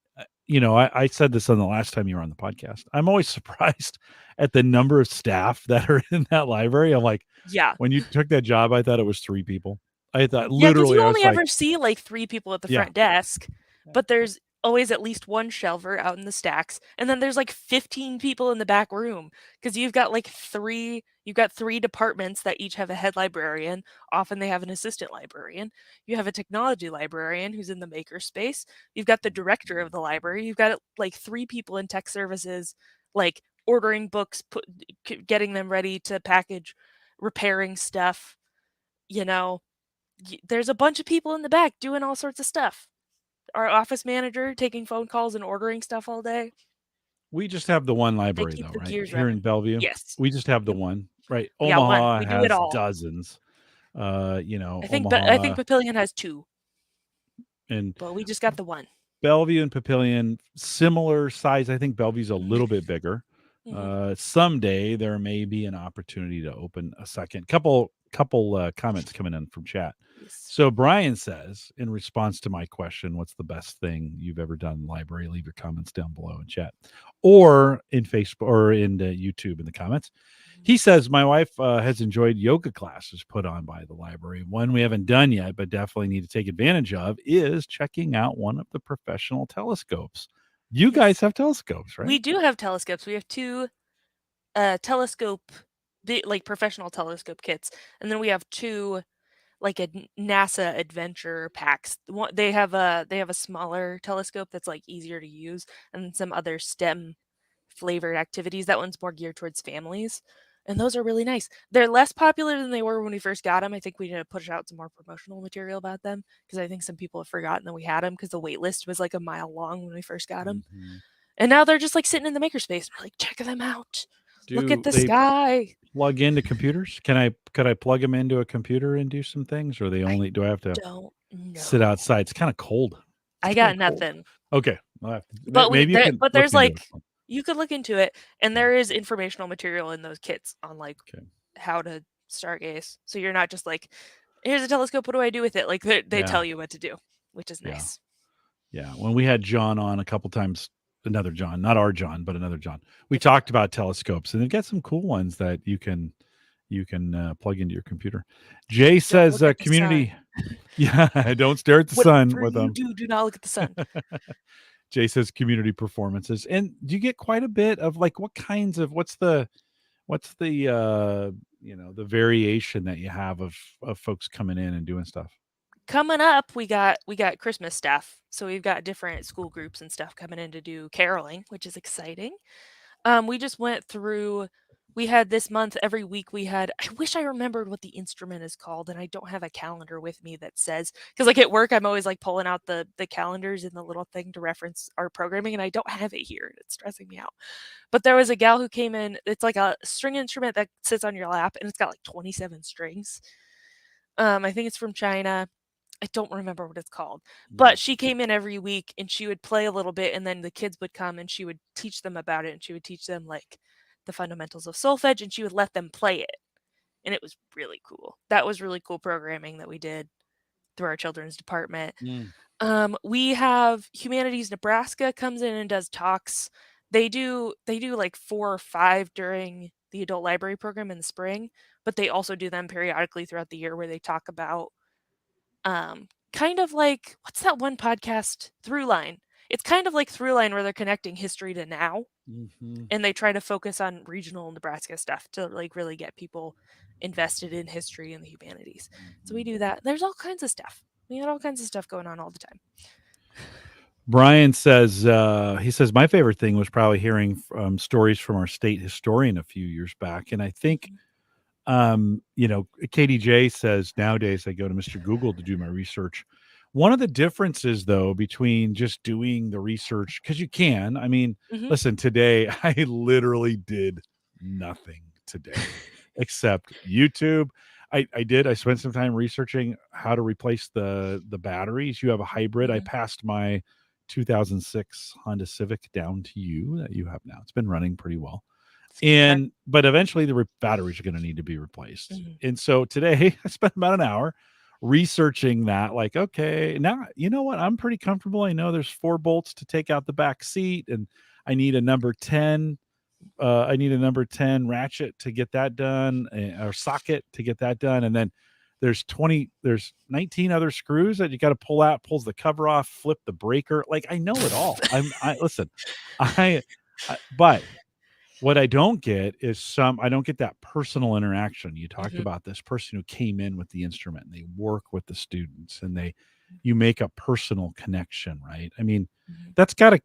Speaker 2: I said this on the last time you were on the podcast. I'm always surprised at the number of staff that are in that library. I'm like,
Speaker 1: Yeah.
Speaker 2: when you took that job, I thought it was 3 people. I thought
Speaker 1: Yeah, because
Speaker 2: literally,
Speaker 1: you
Speaker 2: I was
Speaker 1: only
Speaker 2: like,
Speaker 1: ever see like 3 people at the
Speaker 2: yeah.
Speaker 1: front desk, but there's always at least one shelver out in the stacks, and then there's like 15 people in the back room because you've got 3 departments that each have a head librarian. Often they have an assistant librarian. You have a technology librarian who's in the maker space. You've got the director of the library. You've got like 3 people in tech services, like ordering books, getting them ready to package, repairing stuff, you know there's a bunch of people in the back doing all sorts of stuff. Our office manager taking phone calls and ordering stuff all day.
Speaker 2: We just have the one
Speaker 1: They
Speaker 2: library
Speaker 1: keep
Speaker 2: though,
Speaker 1: the
Speaker 2: right?
Speaker 1: gears
Speaker 2: Here in
Speaker 1: running.
Speaker 2: Bellevue.
Speaker 1: Yes.
Speaker 2: We just have the
Speaker 1: Yep.
Speaker 2: one, right?
Speaker 1: We got one.
Speaker 2: Omaha
Speaker 1: We do it
Speaker 2: has
Speaker 1: all.
Speaker 2: dozens.
Speaker 1: I think
Speaker 2: Omaha
Speaker 1: Papillion has 2,
Speaker 2: and
Speaker 1: but we just got the one.
Speaker 2: Bellevue and Papillion, similar size. I think Bellevue's a
Speaker 1: Mhm.
Speaker 2: little bit bigger.
Speaker 1: Mhm.
Speaker 2: Someday there may be an opportunity to open a second. Couple comments coming in from chat.
Speaker 1: Yes.
Speaker 2: So Brian says, in response to my question, what's the best thing you've ever done in the library? Leave your comments down below in chat or in Facebook or in YouTube in the comments. He says, my wife has enjoyed yoga classes put on by the library. One we haven't done yet, but definitely need to take advantage of is checking out one of the professional telescopes. You guys
Speaker 1: Yes.
Speaker 2: have telescopes, right?
Speaker 1: We do have telescopes. We have 2 telescope like professional telescope kits, and then we have 2 like a NASA adventure packs. They have a smaller telescope that's like easier to use, and some other STEM flavored activities. That one's more geared towards families, and those are really nice. They're less popular than they were when we first got them. I think we need to push out some more promotional material about them because I think some people have forgotten that we had them because the wait list was like a mile long when we first got them,
Speaker 2: Mm-hmm.
Speaker 1: and now they're just like sitting in the makerspace. We're like, check them out. Look at
Speaker 2: Do
Speaker 1: the
Speaker 2: they
Speaker 1: sky.
Speaker 2: plug into computers? Could I plug them into a computer and do some things, or they
Speaker 1: I
Speaker 2: only do I have to
Speaker 1: don't
Speaker 2: sit
Speaker 1: know.
Speaker 2: outside? It's kind of cold. It's
Speaker 1: I
Speaker 2: kind
Speaker 1: got
Speaker 2: of cold.
Speaker 1: nothing.
Speaker 2: Okay, maybe you can
Speaker 1: But
Speaker 2: look
Speaker 1: there's
Speaker 2: into it.
Speaker 1: like you could look into it, and
Speaker 2: Yeah.
Speaker 1: there is informational material in those kits on like
Speaker 2: Okay.
Speaker 1: how to stargaze. So you're not just like, here's a telescope. What do I do with it? Like they
Speaker 2: Yeah.
Speaker 1: tell you what to do, which is
Speaker 2: Yeah.
Speaker 1: nice.
Speaker 2: Yeah. When we had John on a couple times, another John, not our John, but another John, we
Speaker 1: Different
Speaker 2: talked
Speaker 1: John.
Speaker 2: about telescopes, and they've got some cool ones that you can plug into your computer. Jay
Speaker 1: Don't
Speaker 2: says
Speaker 1: look at the sun.
Speaker 2: community. Yeah, don't stare at the sun
Speaker 1: Whatever
Speaker 2: with
Speaker 1: you
Speaker 2: them.
Speaker 1: do not look at the sun.
Speaker 2: Jay says community performances. And do you get quite a bit of like what's the the variation that you have of folks coming in and doing stuff?
Speaker 1: Coming up, we got Christmas stuff. So we've got different school groups and stuff coming in to do caroling, which is exciting. We just went through we had this month every week we had I wish I remembered what the instrument is called, and I don't have a calendar with me that says because like at work I'm always like pulling out the calendars and the little thing to reference our programming, and I don't have it here. It's stressing me out. But there was a gal who came in. It's like a string instrument that sits on your lap, and it's got like 27 strings. I think it's from China. I don't remember what it's called,
Speaker 2: Mm.
Speaker 1: but she came in every week and she would play a little bit, and then the kids would come and she would teach them about it, and she would teach them like the fundamentals of solfege, and she would let them play it, and it was really cool. That was really cool programming that we did through our children's department.
Speaker 2: Mm.
Speaker 1: We have Humanities Nebraska comes in and does talks. They do like 4 or 5 during the adult library program in the spring, but they also do them periodically throughout the year where they talk about kind of like what's that one podcast? Throughline. It's kind of like Throughline where they're connecting history to now,
Speaker 2: Hmm.
Speaker 1: and they try to focus on regional Nebraska stuff to like really get people invested in history and the humanities. So we
Speaker 2: Hmm.
Speaker 1: do that. There's all kinds of stuff. We got all kinds of stuff going on all the time.
Speaker 2: Brian says he says my favorite thing was probably hearing stories from our state historian a few years back, and I think
Speaker 1: Mhm.
Speaker 2: KDJ says nowadays I go to Mr. Google to do my research. One of the differences, though, between just doing the research, because you can, I mean,
Speaker 1: Mhm.
Speaker 2: listen, today I literally did nothing today except YouTube. I spent some time researching how to replace the batteries. You have a hybrid. I
Speaker 1: Mhm.
Speaker 2: passed my 2006 Honda Civic down to you that you have now. It's been running pretty well,
Speaker 1: It's a good car.
Speaker 2: but eventually the batteries are going to need to be replaced.
Speaker 1: Mhm.
Speaker 2: And so today I spent about an hour researching that, like, okay, now you know what, I'm pretty comfortable. I know there's 4 bolts to take out the back seat, and I need a number 10. I need a number 10 ratchet to get that done, or socket to get that done, and then there's 19 other screws that you got to pull out, pulls the cover off, flip the breaker. Like, I know it all. I listen, I, but what I don't get is I don't get that personal interaction. You talked about this person who came in with the instrument, and they work with the students, and you make a personal connection, right? I mean, that's gotta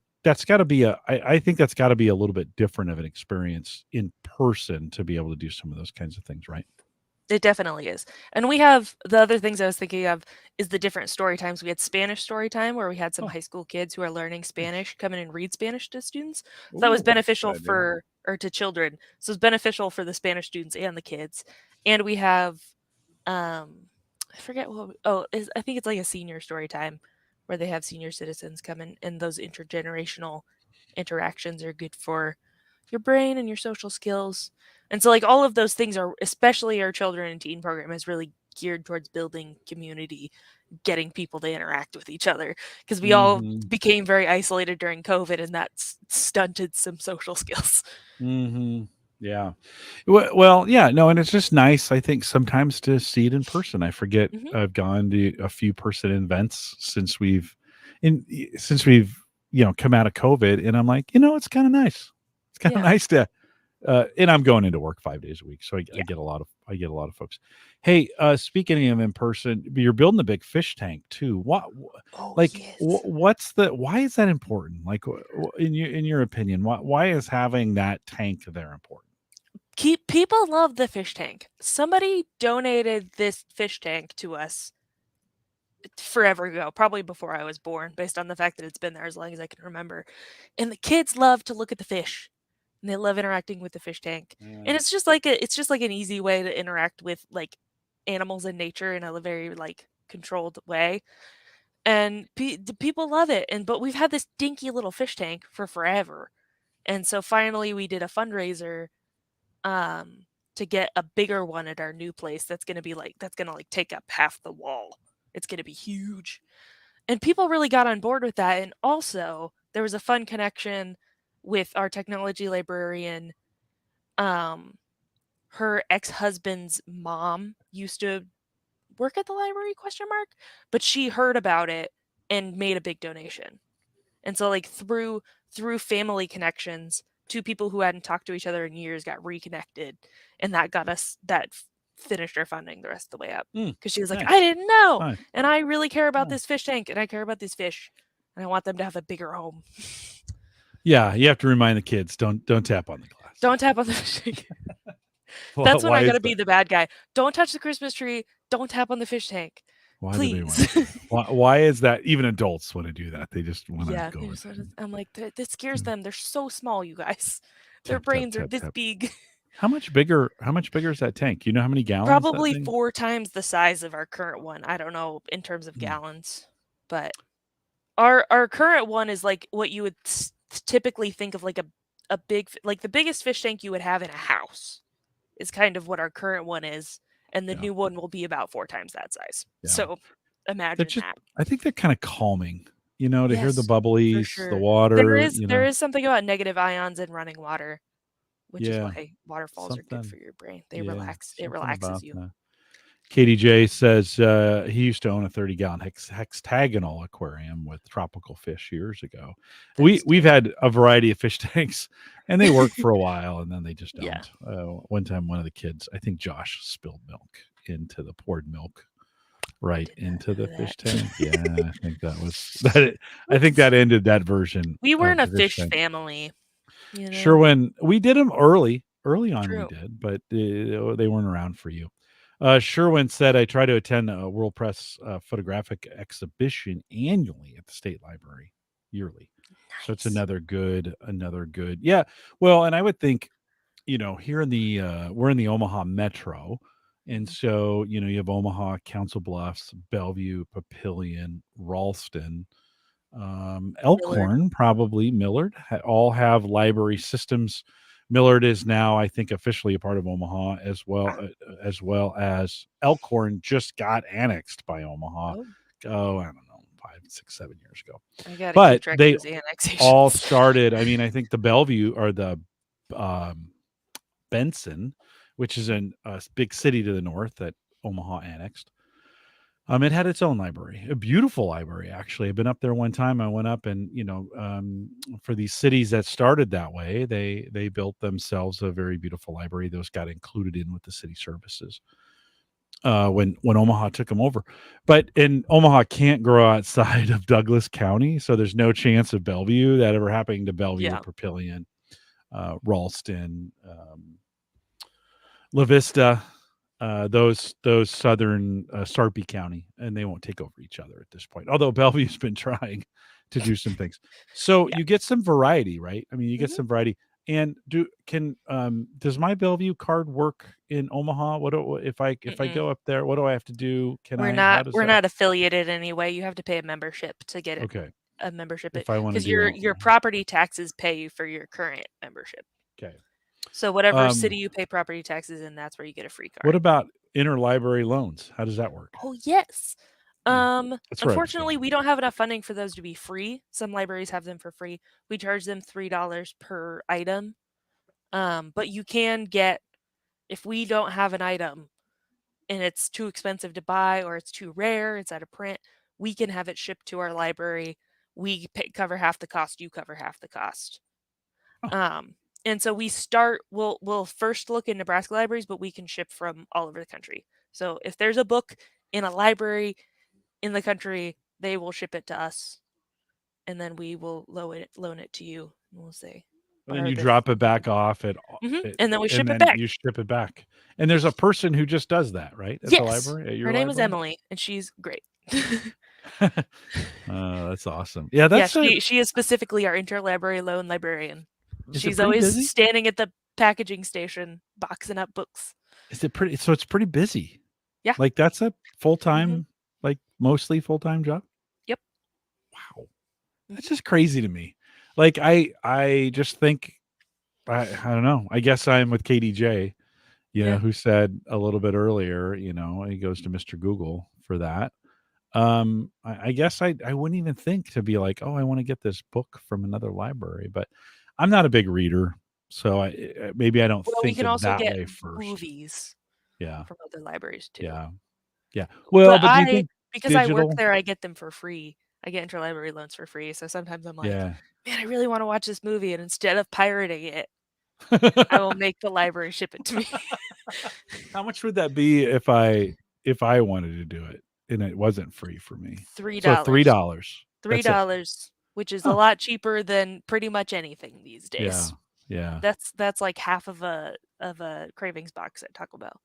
Speaker 2: be I think that's gotta be a little bit different of an experience in person to be able to do some of those kinds of things, right?
Speaker 1: It definitely is. And we have the other things I was thinking of is the different story times. We had Spanish story time where we had some
Speaker 2: Oh,
Speaker 1: high school kids who are learning Spanish come in and read Spanish to students. So that was
Speaker 2: ooh,
Speaker 1: beneficial
Speaker 2: good, yeah.
Speaker 1: to children. So it's beneficial for the Spanish students and the kids. And we have I forget I think it's like a senior story time where they have senior citizens come in, and those intergenerational interactions are good for your brain and your social skills. And so, like, all of those things are, especially our children and teen program, is really geared towards building community, getting people to interact with each other, because we all
Speaker 2: Mhm.
Speaker 1: became very isolated during COVID, and that stunted some social skills.
Speaker 2: Mhm. Yeah. Well, yeah, no, and it's just nice, I think, sometimes to see it in person. I forget
Speaker 1: Mhm.
Speaker 2: I've gone to a few person events in since we've, come out of COVID, and I'm like, it's kinda nice. It's kinda
Speaker 1: Yeah.
Speaker 2: nice to and I'm going into work 5 days a week, so I
Speaker 1: Yeah.
Speaker 2: get a lot of folks. Hey, speaking of in person, you're building a big fish tank too.
Speaker 1: Oh,
Speaker 2: Like,
Speaker 1: yes.
Speaker 2: why is that important? Like, in your opinion, why is having that tank there important?
Speaker 1: People love the fish tank. Somebody donated this fish tank to us forever ago, probably before I was born, based on the fact that it's been there as long as I can remember. And the kids love to look at the fish, and they love interacting with the fish tank.
Speaker 2: Yeah.
Speaker 1: And it's just like an easy way to interact with like animals in nature in a very like controlled way. And the people love it. And but we've had this dinky little fish tank for forever. And so finally we did a fundraiser um to get a bigger one at our new place that's going to like take up half the wall. It's going to be huge. And people really got on board with that, and also, there was a fun connection with our technology librarian. Um, Her ex-husband's mom used to work at the library, question mark, but she heard about it and made a big donation. And so, like, through family connections, 2 people who hadn't talked to each other in years got reconnected, and that finished our funding the rest of the way up.
Speaker 2: Mm,
Speaker 1: Because she was like, "I
Speaker 2: nice,
Speaker 1: didn't know,
Speaker 2: nice.
Speaker 1: and I really care about
Speaker 2: Yeah.
Speaker 1: this fish tank, and I care about these fish, and I want them to have a bigger home."
Speaker 2: Yeah, you have to remind the kids, don't tap on the glass.
Speaker 1: Don't tap on the fish tank.
Speaker 2: Well,
Speaker 1: That's when
Speaker 2: why
Speaker 1: I
Speaker 2: is
Speaker 1: gotta be
Speaker 2: that?
Speaker 1: the bad guy. "Don't touch the Christmas tree. Don't tap on the fish tank.
Speaker 2: Why do they
Speaker 1: Please."
Speaker 2: wanna do that? Why is that? Even adults wanna do that. They just wanna
Speaker 1: Yeah,
Speaker 2: go
Speaker 1: they
Speaker 2: with
Speaker 1: just wanna
Speaker 2: it.
Speaker 1: I'm like, "That this scares
Speaker 2: Mm.
Speaker 1: them. They're so small, you guys. Their
Speaker 2: Tap, tap,
Speaker 1: brains are
Speaker 2: tap,
Speaker 1: this
Speaker 2: tap.
Speaker 1: big."
Speaker 2: How much bigger is that tank? You know how many gallons that
Speaker 1: Probably
Speaker 2: thing?
Speaker 1: 4 times the size of our current one. I don't know in terms of
Speaker 2: Mm.
Speaker 1: gallons, but our current one is like what you would typically think of like a like the biggest fish tank you would have in a house is kind of what our current one is, and the
Speaker 2: Yeah,
Speaker 1: new one will be about 4 times that size.
Speaker 2: yeah.
Speaker 1: So
Speaker 2: They're
Speaker 1: imagine
Speaker 2: just
Speaker 1: that.
Speaker 2: I think they're kinda calming, to hear the
Speaker 1: Yes, for
Speaker 2: bubblies, the
Speaker 1: sure.
Speaker 2: water,
Speaker 1: There is something about negative ions in running water, which is
Speaker 2: Yeah,
Speaker 1: why waterfalls are good
Speaker 2: something
Speaker 1: for your brain.
Speaker 2: yeah,
Speaker 1: It
Speaker 2: something
Speaker 1: relaxes
Speaker 2: about
Speaker 1: you.
Speaker 2: that. Katie J says, he used to own a 30-gallon hexagonal aquarium with tropical fish years ago.
Speaker 1: That's
Speaker 2: We've
Speaker 1: terrible.
Speaker 2: had a variety of fish tanks, and they work for a while, and then they just
Speaker 1: Yeah.
Speaker 2: don't. One time, one of the kids, I think Josh, spilled milk into the poured milk
Speaker 1: I
Speaker 2: right
Speaker 1: did not
Speaker 2: into the
Speaker 1: know
Speaker 2: fish
Speaker 1: that.
Speaker 2: tank. Yeah, I think that was that. I think
Speaker 1: What?
Speaker 2: that ended that version
Speaker 1: We
Speaker 2: of
Speaker 1: weren't a
Speaker 2: the fish
Speaker 1: fish
Speaker 2: tank.
Speaker 1: family, you know?
Speaker 2: Sherwin, we did them early on we
Speaker 1: True.
Speaker 2: did, but, they weren't around for you. Sherwin said, "I try to attend a World Press, photographic exhibition annually at the State Library, yearly." So it's
Speaker 1: Nice.
Speaker 2: another good yeah, well, and I would think, here we're in the Omaha metro, and
Speaker 1: Mhm.
Speaker 2: so, you have Omaha, Council Bluffs, Bellevue, Papillion, Ralston,
Speaker 1: Millard.
Speaker 2: Elkhorn, probably Millard, all have library systems Millard is now, I think, officially a part of Omaha as well as Elkhorn just got annexed by Omaha.
Speaker 1: Oh,
Speaker 2: Oh, I don't know, 5, 6, 7 years ago.
Speaker 1: I gotta keep
Speaker 2: But
Speaker 1: track of
Speaker 2: they
Speaker 1: those
Speaker 2: all
Speaker 1: annexations.
Speaker 2: started. I mean, I think the Bellevue or the um, Benson, which is a big city to the north that Omaha annexed. It had its own library, a beautiful library, actually. I've been up there one time. I went up and, for these cities that started that way, they built themselves a very beautiful library. Those got included in with the city services when Omaha took them over. But in Omaha can't grow outside of Douglas County, so there's no chance of Bellevue that ever happening to Bellevue or
Speaker 1: Yeah.
Speaker 2: Papillion, Ralston, La Vista, those southern Sarpy County, and they won't take over each other at this point. Although Bellevue's been trying to do some things, so
Speaker 1: Yeah.
Speaker 2: you get some variety, right? I mean, you get
Speaker 1: Mhm.
Speaker 2: some variety. And does my Bellevue card work in Omaha? If I
Speaker 1: Mm-mm.
Speaker 2: go up there? What do I have to do?
Speaker 1: We're
Speaker 2: How
Speaker 1: not
Speaker 2: does
Speaker 1: we're
Speaker 2: that?
Speaker 1: not affiliated anyway. You have to pay a membership to get
Speaker 2: Okay,
Speaker 1: a membership
Speaker 2: if I want to
Speaker 1: because
Speaker 2: do
Speaker 1: your property taxes pay you for your current membership.
Speaker 2: okay.
Speaker 1: So whatever
Speaker 2: Um,
Speaker 1: city you pay property taxes in, that's where you get a free
Speaker 2: what
Speaker 1: card.
Speaker 2: about interlibrary loans? How does that work?
Speaker 1: Oh, yes.
Speaker 2: Hmm, that's where I was
Speaker 1: Unfortunately,
Speaker 2: going.
Speaker 1: we don't have enough funding for those to be free. Some libraries have them for free. We charge them $3 per item. But you can get if we don't have an item and it's too expensive to buy or it's too rare, it's out of print, we can have it shipped to our library. Cover half the cost, you cover half the cost.
Speaker 2: Oh,
Speaker 1: Um, and so we'll first look in Nebraska libraries, but we can ship from all over the country. So if there's a book in a library in the country, they will ship it to us, and then we will loan it to you. And we'll say,
Speaker 2: and then
Speaker 1: borrow
Speaker 2: you
Speaker 1: this.
Speaker 2: drop it back off
Speaker 1: And then we
Speaker 2: and
Speaker 1: ship it
Speaker 2: then
Speaker 1: back.
Speaker 2: you ship it back. And there's a person who just does that, right? At the
Speaker 1: Yes,
Speaker 2: library, at your
Speaker 1: her name is
Speaker 2: library.
Speaker 1: Emily, and she's great.
Speaker 2: That's awesome. Yeah,
Speaker 1: Yeah,
Speaker 2: that's a.
Speaker 1: she is specifically our interlibrary loan librarian.
Speaker 2: Is it
Speaker 1: She's
Speaker 2: pretty
Speaker 1: always
Speaker 2: busy?
Speaker 1: standing at the packaging station boxing up books.
Speaker 2: Is it pretty? So it's pretty busy.
Speaker 1: Yeah.
Speaker 2: Like that's a full
Speaker 1: Mhm.
Speaker 2: time, like mostly full time job.
Speaker 1: Yep.
Speaker 2: Wow, that's
Speaker 1: Mhm.
Speaker 2: just crazy to me. Like I just think I don't know. I guess I'm with KDJ,
Speaker 1: Yeah.
Speaker 2: who said a little bit earlier, he goes to Mr. Google for that. I guess I wouldn't even think to be like, oh, I want to get this book from another library, but I'm not a big reader, so maybe I don't
Speaker 1: Well, we
Speaker 2: think
Speaker 1: can
Speaker 2: of
Speaker 1: also
Speaker 2: that
Speaker 1: get
Speaker 2: way first.
Speaker 1: movies
Speaker 2: Yeah,
Speaker 1: from other libraries too.
Speaker 2: yeah, yeah. Well,
Speaker 1: But
Speaker 2: but do you think
Speaker 1: because I work
Speaker 2: digital?
Speaker 1: there, I get them for free. I get interlibrary loans for free, so sometimes I'm like,
Speaker 2: Yeah.
Speaker 1: "Man, I really wanna watch this movie," and instead of pirating it, I will make the library ship it to me.
Speaker 2: How much would that be if I wanted to do it and it wasn't free for me? So
Speaker 1: $3.
Speaker 2: $3. That's it.
Speaker 1: $3, which is a
Speaker 2: Huh.
Speaker 1: lot cheaper than pretty much anything these
Speaker 2: Yeah.
Speaker 1: days.
Speaker 2: Yeah.
Speaker 1: That's like half of a cravings box at Taco Bell.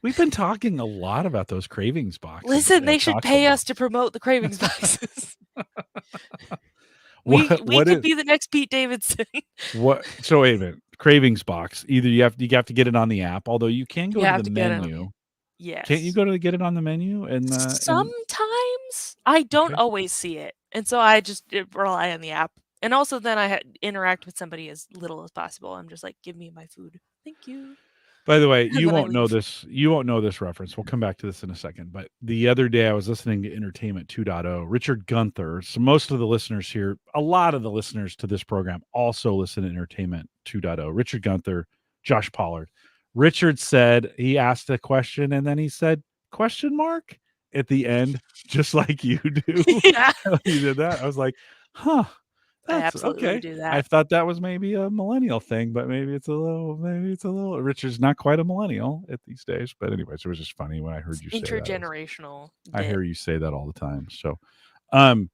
Speaker 2: We've been talking a lot about those cravings boxes
Speaker 1: Listen, they
Speaker 2: at
Speaker 1: should
Speaker 2: Taco
Speaker 1: pay us
Speaker 2: Bell.
Speaker 1: to promote the cravings boxes. We
Speaker 2: What
Speaker 1: could
Speaker 2: is
Speaker 1: be the next Pete Davidson.
Speaker 2: what so wait a minute. Cravings box. Either you have to get it on the app, although you can
Speaker 1: You
Speaker 2: go to
Speaker 1: have
Speaker 2: the
Speaker 1: to get it on
Speaker 2: menu. Can't you
Speaker 1: Yes.
Speaker 2: go to get it on the menu and
Speaker 1: Sometimes I don't
Speaker 2: okay.
Speaker 1: always see it, and so I just rely on the app. And also then interact with somebody as little as possible. I'm just like, "Give me my food. Thank you."
Speaker 2: By the way,
Speaker 1: And
Speaker 2: you
Speaker 1: then I
Speaker 2: won't know
Speaker 1: leave.
Speaker 2: this. You won't know this reference. We'll come back to this in a second. But the other day, I was listening to Entertainment 2.0. Richard Gunther. So most of the listeners here, a lot of the listeners to this program, also listen to Entertainment 2.0. Richard Gunther, Josh Pollard. Richard said he asked a question, and then he said question mark at the end, just like you do.
Speaker 1: Yeah.
Speaker 2: He did that. I was like, huh.
Speaker 1: I
Speaker 2: That's
Speaker 1: absolutely
Speaker 2: okay.
Speaker 1: do
Speaker 2: I
Speaker 1: that.
Speaker 2: thought that was maybe a millennial thing, but maybe it's a little Richard's not quite a millennial at these days. But anyways, it was just funny when I heard
Speaker 1: It's
Speaker 2: you say that.
Speaker 1: intergenerational
Speaker 2: I
Speaker 1: bit.
Speaker 2: hear you say that all the time. So um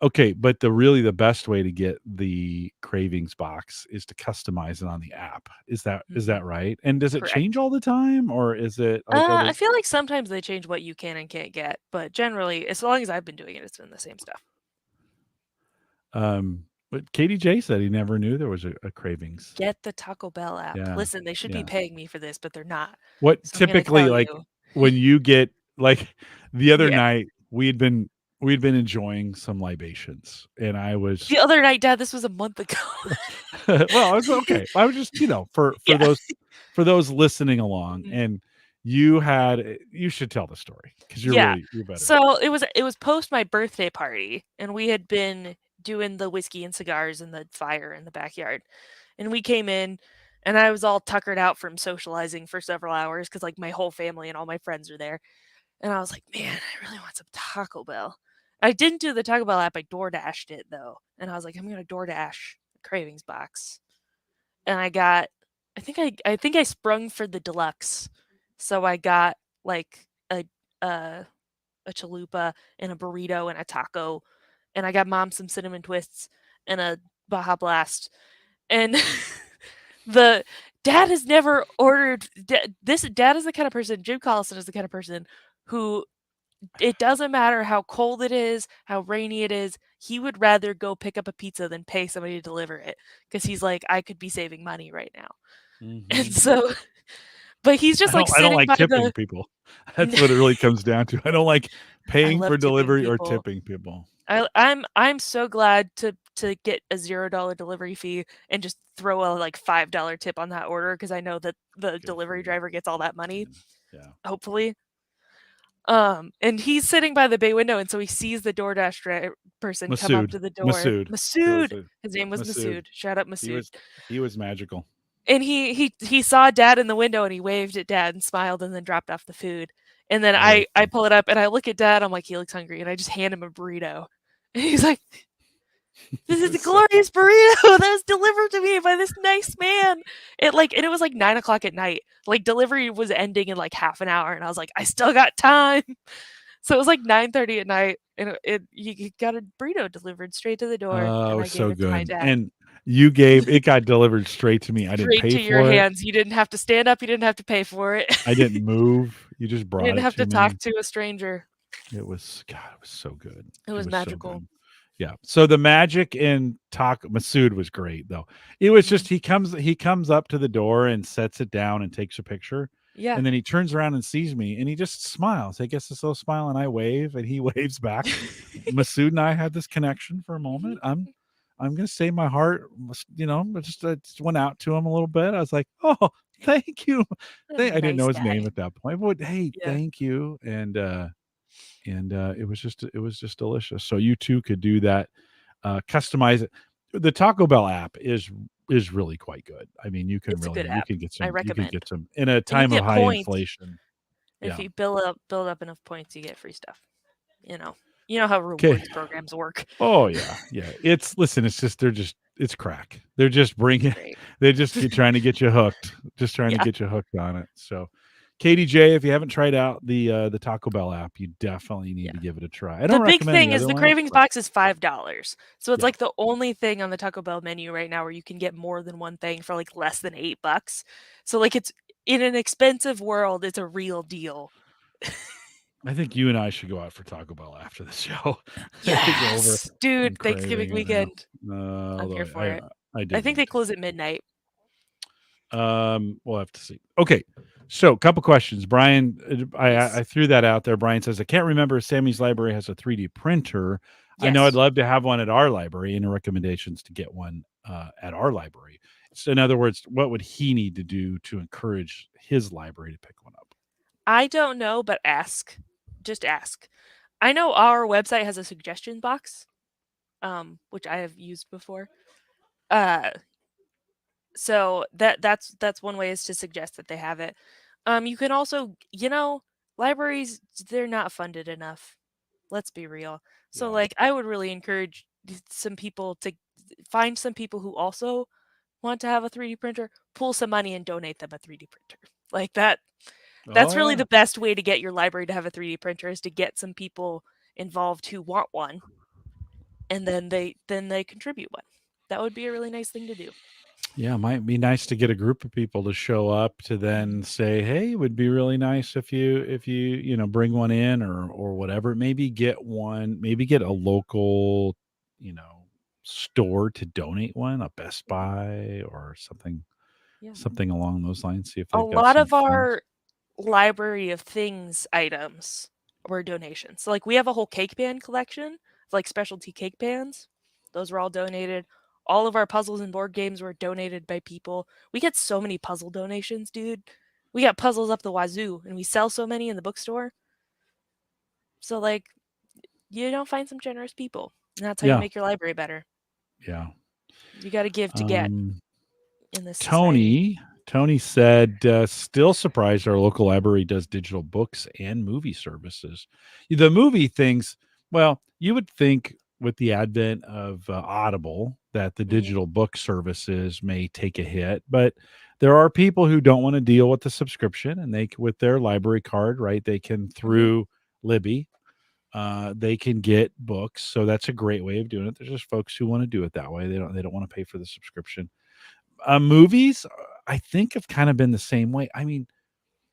Speaker 2: okay, but the best way to get the cravings box is to customize it on the app. Is
Speaker 1: Mhm.
Speaker 2: that right? And does it change
Speaker 1: Correct.
Speaker 2: all the time or is it like
Speaker 1: I
Speaker 2: other
Speaker 1: feel like sometimes they change what you can and can't get, but generally, as long as I've been doing it, it's been the same stuff.
Speaker 2: but KDJ said he never knew there was a cravings.
Speaker 1: Get the Taco Bell app.
Speaker 2: Yeah.
Speaker 1: Listen, they should be
Speaker 2: Yeah.
Speaker 1: paying me for this, but they're not.
Speaker 2: What
Speaker 1: So I'm gonna
Speaker 2: typically
Speaker 1: tell
Speaker 2: like
Speaker 1: you.
Speaker 2: when you get like the other
Speaker 1: Yeah.
Speaker 2: night we had been we'd been enjoying some libations, and I was
Speaker 1: The other night, Dad, this was a month ago.
Speaker 2: well, it's okay. I was just, for
Speaker 1: Yeah.
Speaker 2: those listening along,
Speaker 1: Mhm.
Speaker 2: and you should tell the story because
Speaker 1: Yeah.
Speaker 2: you're better.
Speaker 1: So it was post my birthday party, and we had been doing the whiskey and cigars and the fire in the backyard. And we came in, and I was all tuckered out from socializing for several hours because like my whole family and all my friends are there. And I was like, man, I really want some Taco Bell. I didn't do the Taco Bell app. I Door Dashed it though, and I was like, I'm gonna DoorDash the cravings box. And I think I sprung for the deluxe, so I got like a a chalupa and a burrito and a taco, and I got Mom some cinnamon twists and a Baja Blast. And the dad has never ordered this. Dad is the kind of person. Jim Collison is the kind of person who it doesn't matter how cold it is, how rainy it is. He would rather go pick up a pizza than pay somebody to deliver it because he's like, I could be saving money right now. And
Speaker 2: Mhm.
Speaker 1: so, but he's just like
Speaker 2: I don't
Speaker 1: sitting
Speaker 2: like
Speaker 1: by
Speaker 2: tipping
Speaker 1: the.
Speaker 2: people. That's what it really comes down to. I don't like
Speaker 1: I
Speaker 2: paying
Speaker 1: love
Speaker 2: for
Speaker 1: tipping
Speaker 2: delivery or
Speaker 1: people.
Speaker 2: tipping people.
Speaker 1: I'm so glad to get a $0 delivery fee and just throw a like $5 tip on that order because I know that the
Speaker 2: Good for
Speaker 1: delivery
Speaker 2: you.
Speaker 1: driver gets all that money,
Speaker 2: Yeah. Yeah.
Speaker 1: hopefully. And he's sitting by the bay window, and so he sees the DoorDash person come up
Speaker 2: Masood.
Speaker 1: to the door.
Speaker 2: Masood. It was
Speaker 1: Masood!
Speaker 2: a
Speaker 1: His name was
Speaker 2: Masood.
Speaker 1: Masood. Shout out
Speaker 2: He
Speaker 1: Masood.
Speaker 2: was he was magical.
Speaker 1: And he saw Dad in the window, and he waved at Dad and smiled and then dropped off the food. And then
Speaker 2: Always
Speaker 1: I pull it up, and I look at Dad, I'm like, "He looks hungry," and I just hand him a burrito. And he's like, "This is a
Speaker 2: so
Speaker 1: glorious burrito that was delivered to me by this nice man." And it was like 9 o'clock at night. Like delivery was ending in like half an hour, and I was like, "I still got time." So it was like 9:30 at night, and you got a burrito delivered straight to the door,
Speaker 2: oh,
Speaker 1: and
Speaker 2: it
Speaker 1: I
Speaker 2: was
Speaker 1: gave
Speaker 2: so
Speaker 1: it to my
Speaker 2: good.
Speaker 1: dad.
Speaker 2: And it got delivered straight to me. I didn't
Speaker 1: Straight
Speaker 2: pay
Speaker 1: to your
Speaker 2: for it.
Speaker 1: hands. You didn't have to stand up, you didn't have to pay for it.
Speaker 2: I didn't move. You just
Speaker 1: You
Speaker 2: brought
Speaker 1: didn't
Speaker 2: it
Speaker 1: have
Speaker 2: to
Speaker 1: to talk
Speaker 2: me.
Speaker 1: to a stranger.
Speaker 2: It was God, it was so good.
Speaker 1: It
Speaker 2: It
Speaker 1: was
Speaker 2: was so
Speaker 1: magical.
Speaker 2: good. Yeah. So the magic in Taco Masood was great though. It was
Speaker 1: Mhm.
Speaker 2: just he comes up to the door and sets it down and takes a picture.
Speaker 1: Yeah.
Speaker 2: And then he turns around and sees me and he just smiles. I guess this little smile and I wave and he waves back. Masood and I had this connection for a moment.
Speaker 1: Mhm.
Speaker 2: I'm gonna say my heart I just went out to him a little bit. I was like, oh, thank you.
Speaker 1: What a
Speaker 2: I didn't know
Speaker 1: nice
Speaker 2: his
Speaker 1: guy.
Speaker 2: name at that point, but hey,
Speaker 1: Yeah.
Speaker 2: thank you. And it was just delicious. So you too could do that, customize it. The Taco Bell app is really quite good. I mean,
Speaker 1: It's a good
Speaker 2: you
Speaker 1: app.
Speaker 2: can get
Speaker 1: I
Speaker 2: get
Speaker 1: recommend.
Speaker 2: some in a
Speaker 1: And you
Speaker 2: time of
Speaker 1: get
Speaker 2: high
Speaker 1: points.
Speaker 2: inflation.
Speaker 1: If
Speaker 2: Yeah.
Speaker 1: you build up enough points, you get free stuff. You know. You know how
Speaker 2: Okay.
Speaker 1: rewards programs work.
Speaker 2: Oh yeah, yeah. It's just it's crack. They're just
Speaker 1: It's
Speaker 2: bringing
Speaker 1: great.
Speaker 2: they're just trying to get you hooked. Just trying to
Speaker 1: Yeah.
Speaker 2: get you hooked on it. So, KDJ, if you haven't tried out the Taco Bell app, you definitely need
Speaker 1: Yeah.
Speaker 2: to give it a try. I
Speaker 1: The
Speaker 2: don't
Speaker 1: big
Speaker 2: recommend
Speaker 1: thing
Speaker 2: the
Speaker 1: is
Speaker 2: other
Speaker 1: the
Speaker 2: ones,
Speaker 1: cravings
Speaker 2: but
Speaker 1: box is $5. So it's
Speaker 2: yeah,
Speaker 1: like the only thing on the Taco Bell menu right now where you can get more than one thing for like less than $8. So like it's in an expensive world, it's a real deal.
Speaker 2: I think you and I should go out for Taco Bell after the show. Go over.
Speaker 1: Yes, dude,
Speaker 2: I'm
Speaker 1: Thanksgiving
Speaker 2: craving it now.
Speaker 1: weekend. I'm
Speaker 2: Although
Speaker 1: here for it.
Speaker 2: I
Speaker 1: I
Speaker 2: did
Speaker 1: think
Speaker 2: need
Speaker 1: they
Speaker 2: to.
Speaker 1: close at midnight.
Speaker 2: We'll have to see. Okay, so couple questions. Brian,
Speaker 1: Yes.
Speaker 2: I threw that out there. Brian says I can't remember if Sammie's library has a 3D printer. I know I'd
Speaker 1: Yes.
Speaker 2: love to have one at our library. Any recommendations to get one at our library? So, in other words, what would he need to do to encourage his library to pick one up?
Speaker 1: I don't know, but ask. Just ask. I know our website has a suggestion box, which I have used before. Uh, so that's one way is to suggest that they have it. You can also, libraries they're not funded enough. Let's be real. So
Speaker 2: Yeah.
Speaker 1: like I would really encourage some people to find some people who also want to have a 3D printer, pull some money and donate them a 3D printer. Like
Speaker 2: Oh
Speaker 1: that's really
Speaker 2: yeah.
Speaker 1: the best way to get your library to have a 3D printer is to get some people involved who want one and then they contribute one. That would be a really nice thing to do.
Speaker 2: Yeah, it might be nice to get a group of people to show up to then
Speaker 1: Mhm.
Speaker 2: say, "Hey, it would be really nice if bring one in or whatever." Maybe get one, maybe get a local, you know, store to donate one, a Best
Speaker 1: Mhm.
Speaker 2: Buy or
Speaker 1: Yeah.
Speaker 2: something along those lines. See if
Speaker 1: A
Speaker 2: they've got
Speaker 1: lot
Speaker 2: some
Speaker 1: of
Speaker 2: funds.
Speaker 1: our library of things items were donations. So like we have a whole cake pan collection of like specialty cake pans. Those were all donated. All of our puzzles and board games were donated by people. We get so many puzzle donations, dude. We got puzzles up the wazoo, and we sell so many in the bookstore. So like, you don't find some generous people, and that's how you
Speaker 2: Yeah.
Speaker 1: make your library better.
Speaker 2: Yeah.
Speaker 1: You got to give to get in this society.
Speaker 2: Tony said, still surprised our local library does digital books and movie services. The movie things, well, you would think with the advent of Audible that the digital book services may take a hit, but there are people who don't want to deal with the subscription, and they, with their library card, right, they can through Libby, they can get books. So that's a great way of doing it. There's just folks who want to do it that way. They don't want to pay for the subscription. Movies, I think, have kind of been the same way. I mean,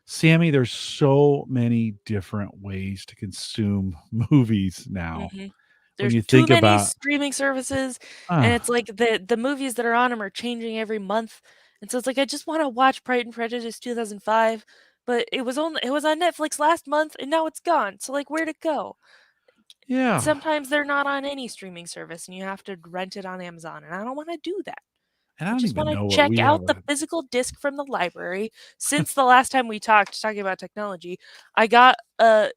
Speaker 2: Sammie, there's so many different ways to consume movies now. When
Speaker 1: There's
Speaker 2: you
Speaker 1: too
Speaker 2: think
Speaker 1: many
Speaker 2: about,
Speaker 1: streaming services, and it's like the movies that are on them are changing every month. And so it's like I just want to watch Pride and Prejudice 2005, but it was on Netflix last month and now it's gone. So like where'd it go?
Speaker 2: yeah,
Speaker 1: Sometimes they're not on any streaming service and you have to rent it on Amazon, and I don't want to do that.
Speaker 2: and I
Speaker 1: I
Speaker 2: don't
Speaker 1: just want
Speaker 2: even
Speaker 1: to
Speaker 2: know what
Speaker 1: check
Speaker 2: we have.
Speaker 1: out the physical disc from the library. Since the last time we talking about technology, I got a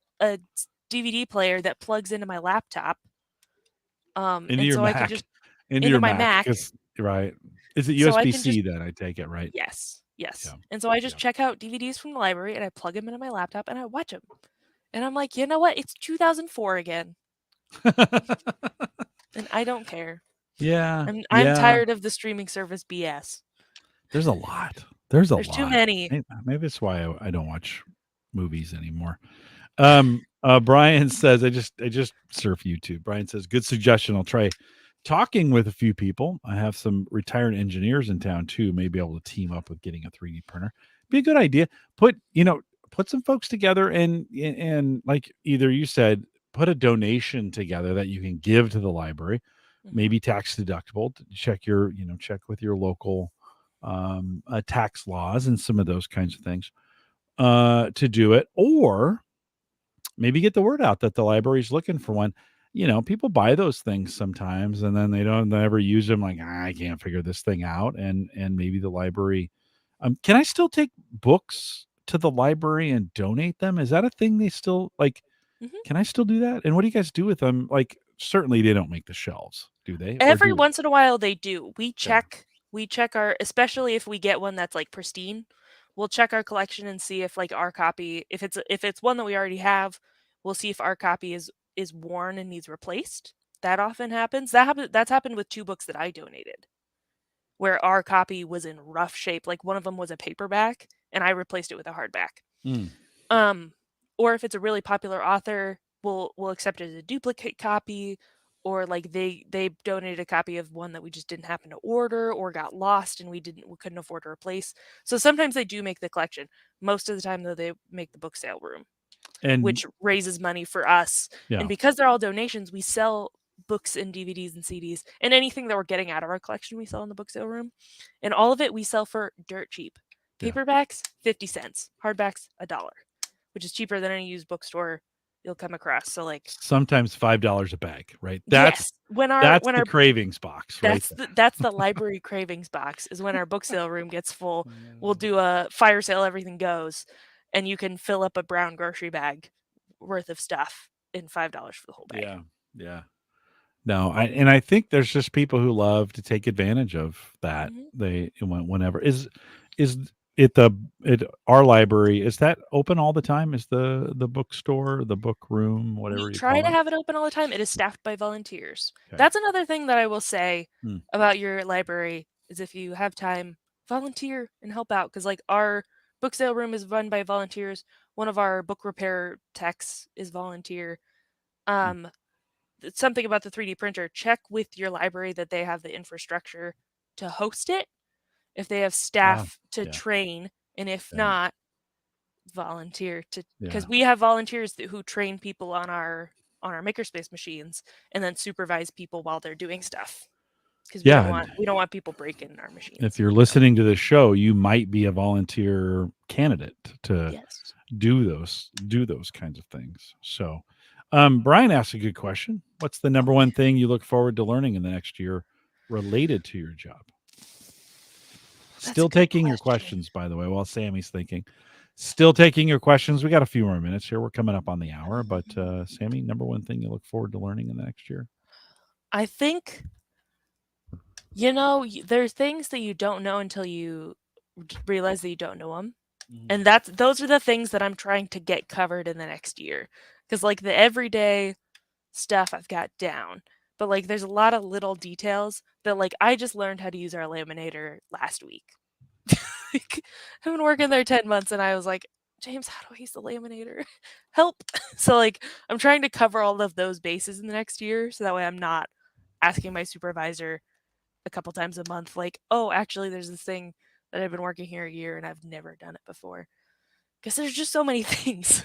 Speaker 1: DVD player that plugs into my laptop.
Speaker 2: Into
Speaker 1: And
Speaker 2: your
Speaker 1: so I can
Speaker 2: Mac,
Speaker 1: just
Speaker 2: into
Speaker 1: into
Speaker 2: your
Speaker 1: my
Speaker 2: Mac,
Speaker 1: Mac.
Speaker 2: because right, is it
Speaker 1: So I can just
Speaker 2: USB-C then? I take it, right?
Speaker 1: yes.
Speaker 2: Yeah,
Speaker 1: And so I just check out DVDs from the library and I plug them into my laptop and I watch them. And I'm like, you know what? It's 2004 again, and I don't care.
Speaker 2: yeah,
Speaker 1: I'm
Speaker 2: yeah.
Speaker 1: tired of the streaming service BS.
Speaker 2: There's a lot. There's a
Speaker 1: There's too
Speaker 2: lot.
Speaker 1: many.
Speaker 2: Maybe that's why I don't watch movies anymore. Brian says, I just surf YouTube. Brian says, good suggestion. I'll try talking with a few people. I have some retired engineers in town too. May be able to team up with getting a 3D printer. Be a good idea. Put some folks together and like either you said, put a donation together that you can give to the library, maybe tax deductible. Check with your local tax laws and some of those kinds of things to do it, or maybe get the word out that the library's looking for one. People buy those things sometimes and then they don't ever use them. Like, I can't figure this thing out. And maybe the library, can I still take books to the library and donate them? Is that a thing they still like? Can I still do that? And what do you guys do with them? Like, certainly they don't make the shelves, do they? Or
Speaker 1: Every
Speaker 2: do they?
Speaker 1: once in a while they do.
Speaker 2: Yeah.
Speaker 1: We check our, especially if we get one that's like pristine, we'll check our collection and see if like our copy, if it's one that we already have, we'll see if our copy is worn and needs replaced. That often happens. That's happened with 2 books that I donated, where our copy was in rough shape. Like one of them was a paperback and I replaced it with a hardback. Um, or if it's a really popular author, we'll accept it as a duplicate copy, or like they donated a copy of one that we just didn't happen to order or got lost and we couldn't afford to replace. So sometimes they do make the collection. Most of the time though, they make the book sale room,
Speaker 2: And
Speaker 1: which raises money for us.
Speaker 2: yeah.
Speaker 1: And because they're all donations, we sell books and DVDs and CDs and anything that we're getting out of our collection we sell in the book sale room. And all of it we sell for dirt cheap. Paperbacks, 50 cents. Hardbacks, $1, which is cheaper than any used bookstore you'll come across. So like
Speaker 2: sometimes $5 a bag, right?
Speaker 1: yes, when our
Speaker 2: cravings box, right?
Speaker 1: That's the library cravings box is when our book sale room gets full. We'll do a fire sale, everything goes, and you can fill up a brown grocery bag worth of stuff in $5 for the whole bag.
Speaker 2: Yeah. No, I think there's just people who love to take advantage of that. They whenever is it our library, is that open all the time? Is the bookstore, the book room, whatever
Speaker 1: We
Speaker 2: you
Speaker 1: try
Speaker 2: call
Speaker 1: to
Speaker 2: it?
Speaker 1: have it open all the time. It is staffed by volunteers.
Speaker 2: Okay.
Speaker 1: That's another thing that I will say
Speaker 2: Hmm.
Speaker 1: about your library is if you have time, volunteer and help out, because like our book sale room is run by volunteers. One of our book repair techs is volunteer. Something about the 3D printer, check with your library that they have the infrastructure to host it, if they have staff to train, and if not, volunteer to, because we have volunteers who train people on our makerspace machines and then supervise people while they're doing stuff, because
Speaker 2: Yeah,
Speaker 1: we don't want people breaking our machines.
Speaker 2: if you're listening to this show, you might be a volunteer candidate to
Speaker 1: Yes.
Speaker 2: do those kinds of things. So, Brian asked a good question. What's the number one thing you look forward to learning in the next year related to your job? Still taking your questions, by the way, while Sammie's thinking. Still taking your questions. We got a few more minutes here. We're coming up on the hour, but Sammie, number one thing you look forward to learning in the next year?
Speaker 1: I think, there's things that you don't know until you realize that you don't know them. And those are the things that I'm trying to get covered in the next year. Because, like, the everyday stuff I've got down. But, like, there's a lot of little details that, like, I just learned how to use our laminator last week. Like, I've been working there 10 months, and I was like, "James, how do I use the laminator? Help." So, like, I'm trying to cover all of those bases in the next year, so that way I'm not asking my supervisor a couple times a month, like, "Oh, actually, there's this thing that I've been working here a year, and I've never done it before." Because there's just so many things.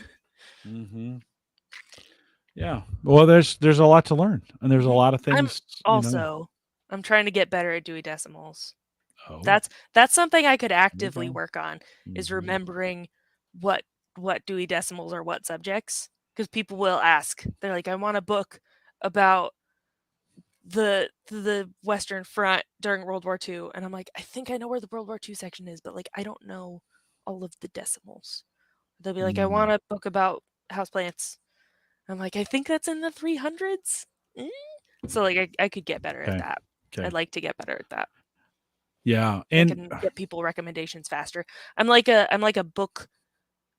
Speaker 2: Yeah. Well, there's a lot to learn, and there's a lot of
Speaker 1: I'm
Speaker 2: things,
Speaker 1: I'm trying to get better at Dewey Decimals.
Speaker 2: Oh.
Speaker 1: That's something I could
Speaker 2: There you
Speaker 1: actively
Speaker 2: go.
Speaker 1: work on, is
Speaker 2: Mhm.
Speaker 1: remembering what Dewey Decimals are, what subjects, because people will ask. They're like, "I want a book about the Western Front during World War II," and I'm like, "I think I know where the World War II section is, but, like, I don't know all of the decimals." They'll be like, "I want a book about houseplants." I'm like, "I think that's in the 300s." Mm? So, like, I could get better at
Speaker 2: Okay.
Speaker 1: that.
Speaker 2: Okay.
Speaker 1: I'd like to get better at that.
Speaker 2: Yeah,
Speaker 1: I
Speaker 2: and
Speaker 1: can get people recommendations faster. I'm like a book